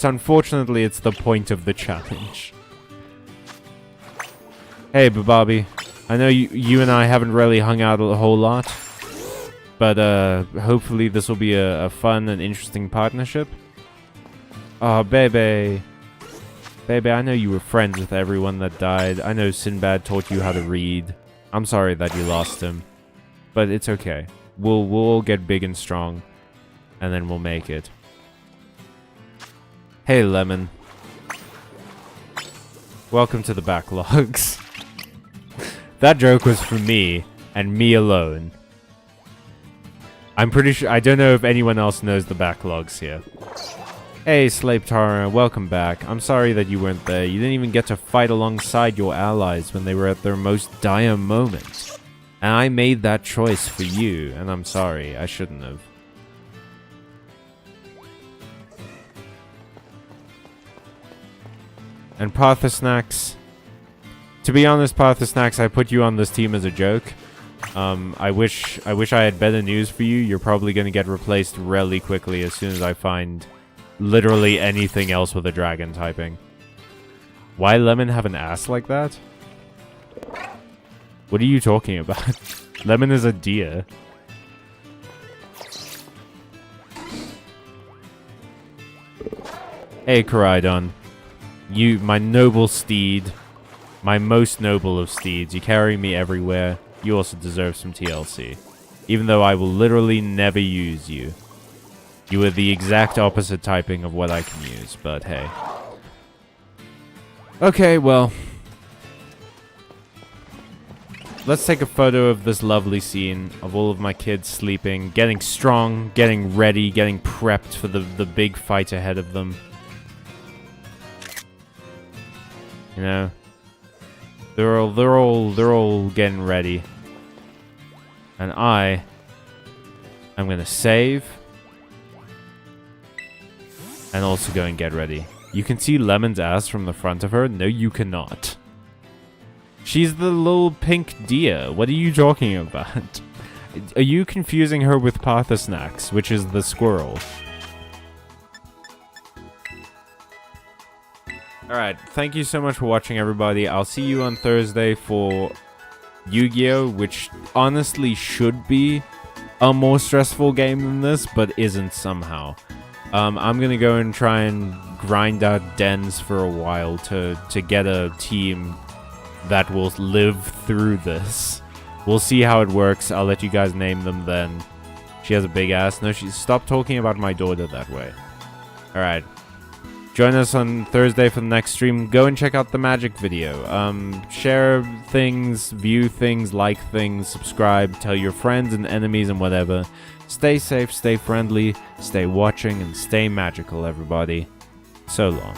[SPEAKER 1] unfortunately, it's the point of the challenge. Hey, Bobby. I know you and I haven't really hung out a whole lot. But, hopefully this will be a fun and interesting partnership. Oh, baby. Baby, I know you were friends with everyone that died. I know Sinbad taught you how to read. I'm sorry that you lost him. But it's okay. We'll all get big and strong. And then we'll make it. Hey, Lemon. Welcome to the backlogs. That joke was for me, and me alone. I'm pretty sure... I don't know if anyone else knows the backlogs here. Hey, Slapetara, welcome back. I'm sorry that you weren't there. You didn't even get to fight alongside your allies when they were at their most dire moments. And I made that choice for you, and I'm sorry. I shouldn't have. And Parthosnax. To be honest, Parthosnax, I put you on this team as a joke. I wish I had better news for you. You're probably going to get replaced really quickly as soon as I find literally anything else with a dragon typing. Why Lemon have an ass like that? What are you talking about? Lemon is a deer. Hey, Koraidon. You, my noble steed. My most noble of steeds. You carry me everywhere. You also deserve some TLC. Even though I will literally never use you. You are the exact opposite typing of what I can use, but hey. Okay, well. Let's take a photo of this lovely scene of all of my kids sleeping, getting strong, getting ready, getting prepped for the big fight ahead of them. You know? They're all getting ready. And I'm gonna save. And also go and get ready. You can see Lemon's ass from the front of her? No, you cannot. She's the little pink deer. What are you talking about? Are you confusing her with Parthosnax, which is the squirrel? Alright, thank you so much for watching, everybody. I'll see you on Thursday for Yu-Gi-Oh!, which honestly should be a more stressful game than this, but isn't somehow. I'm gonna go and try and grind out dens for a while to get a team that will live through this. We'll see how it works. I'll let you guys name them then. She has a big ass. No, stop talking about my daughter that way. Alright. Join us on Thursday for the next stream. Go and check out the magic video. Share things, view things, like things, subscribe, tell your friends and enemies and whatever. Stay safe, stay friendly, stay watching, and stay magical, everybody. So long.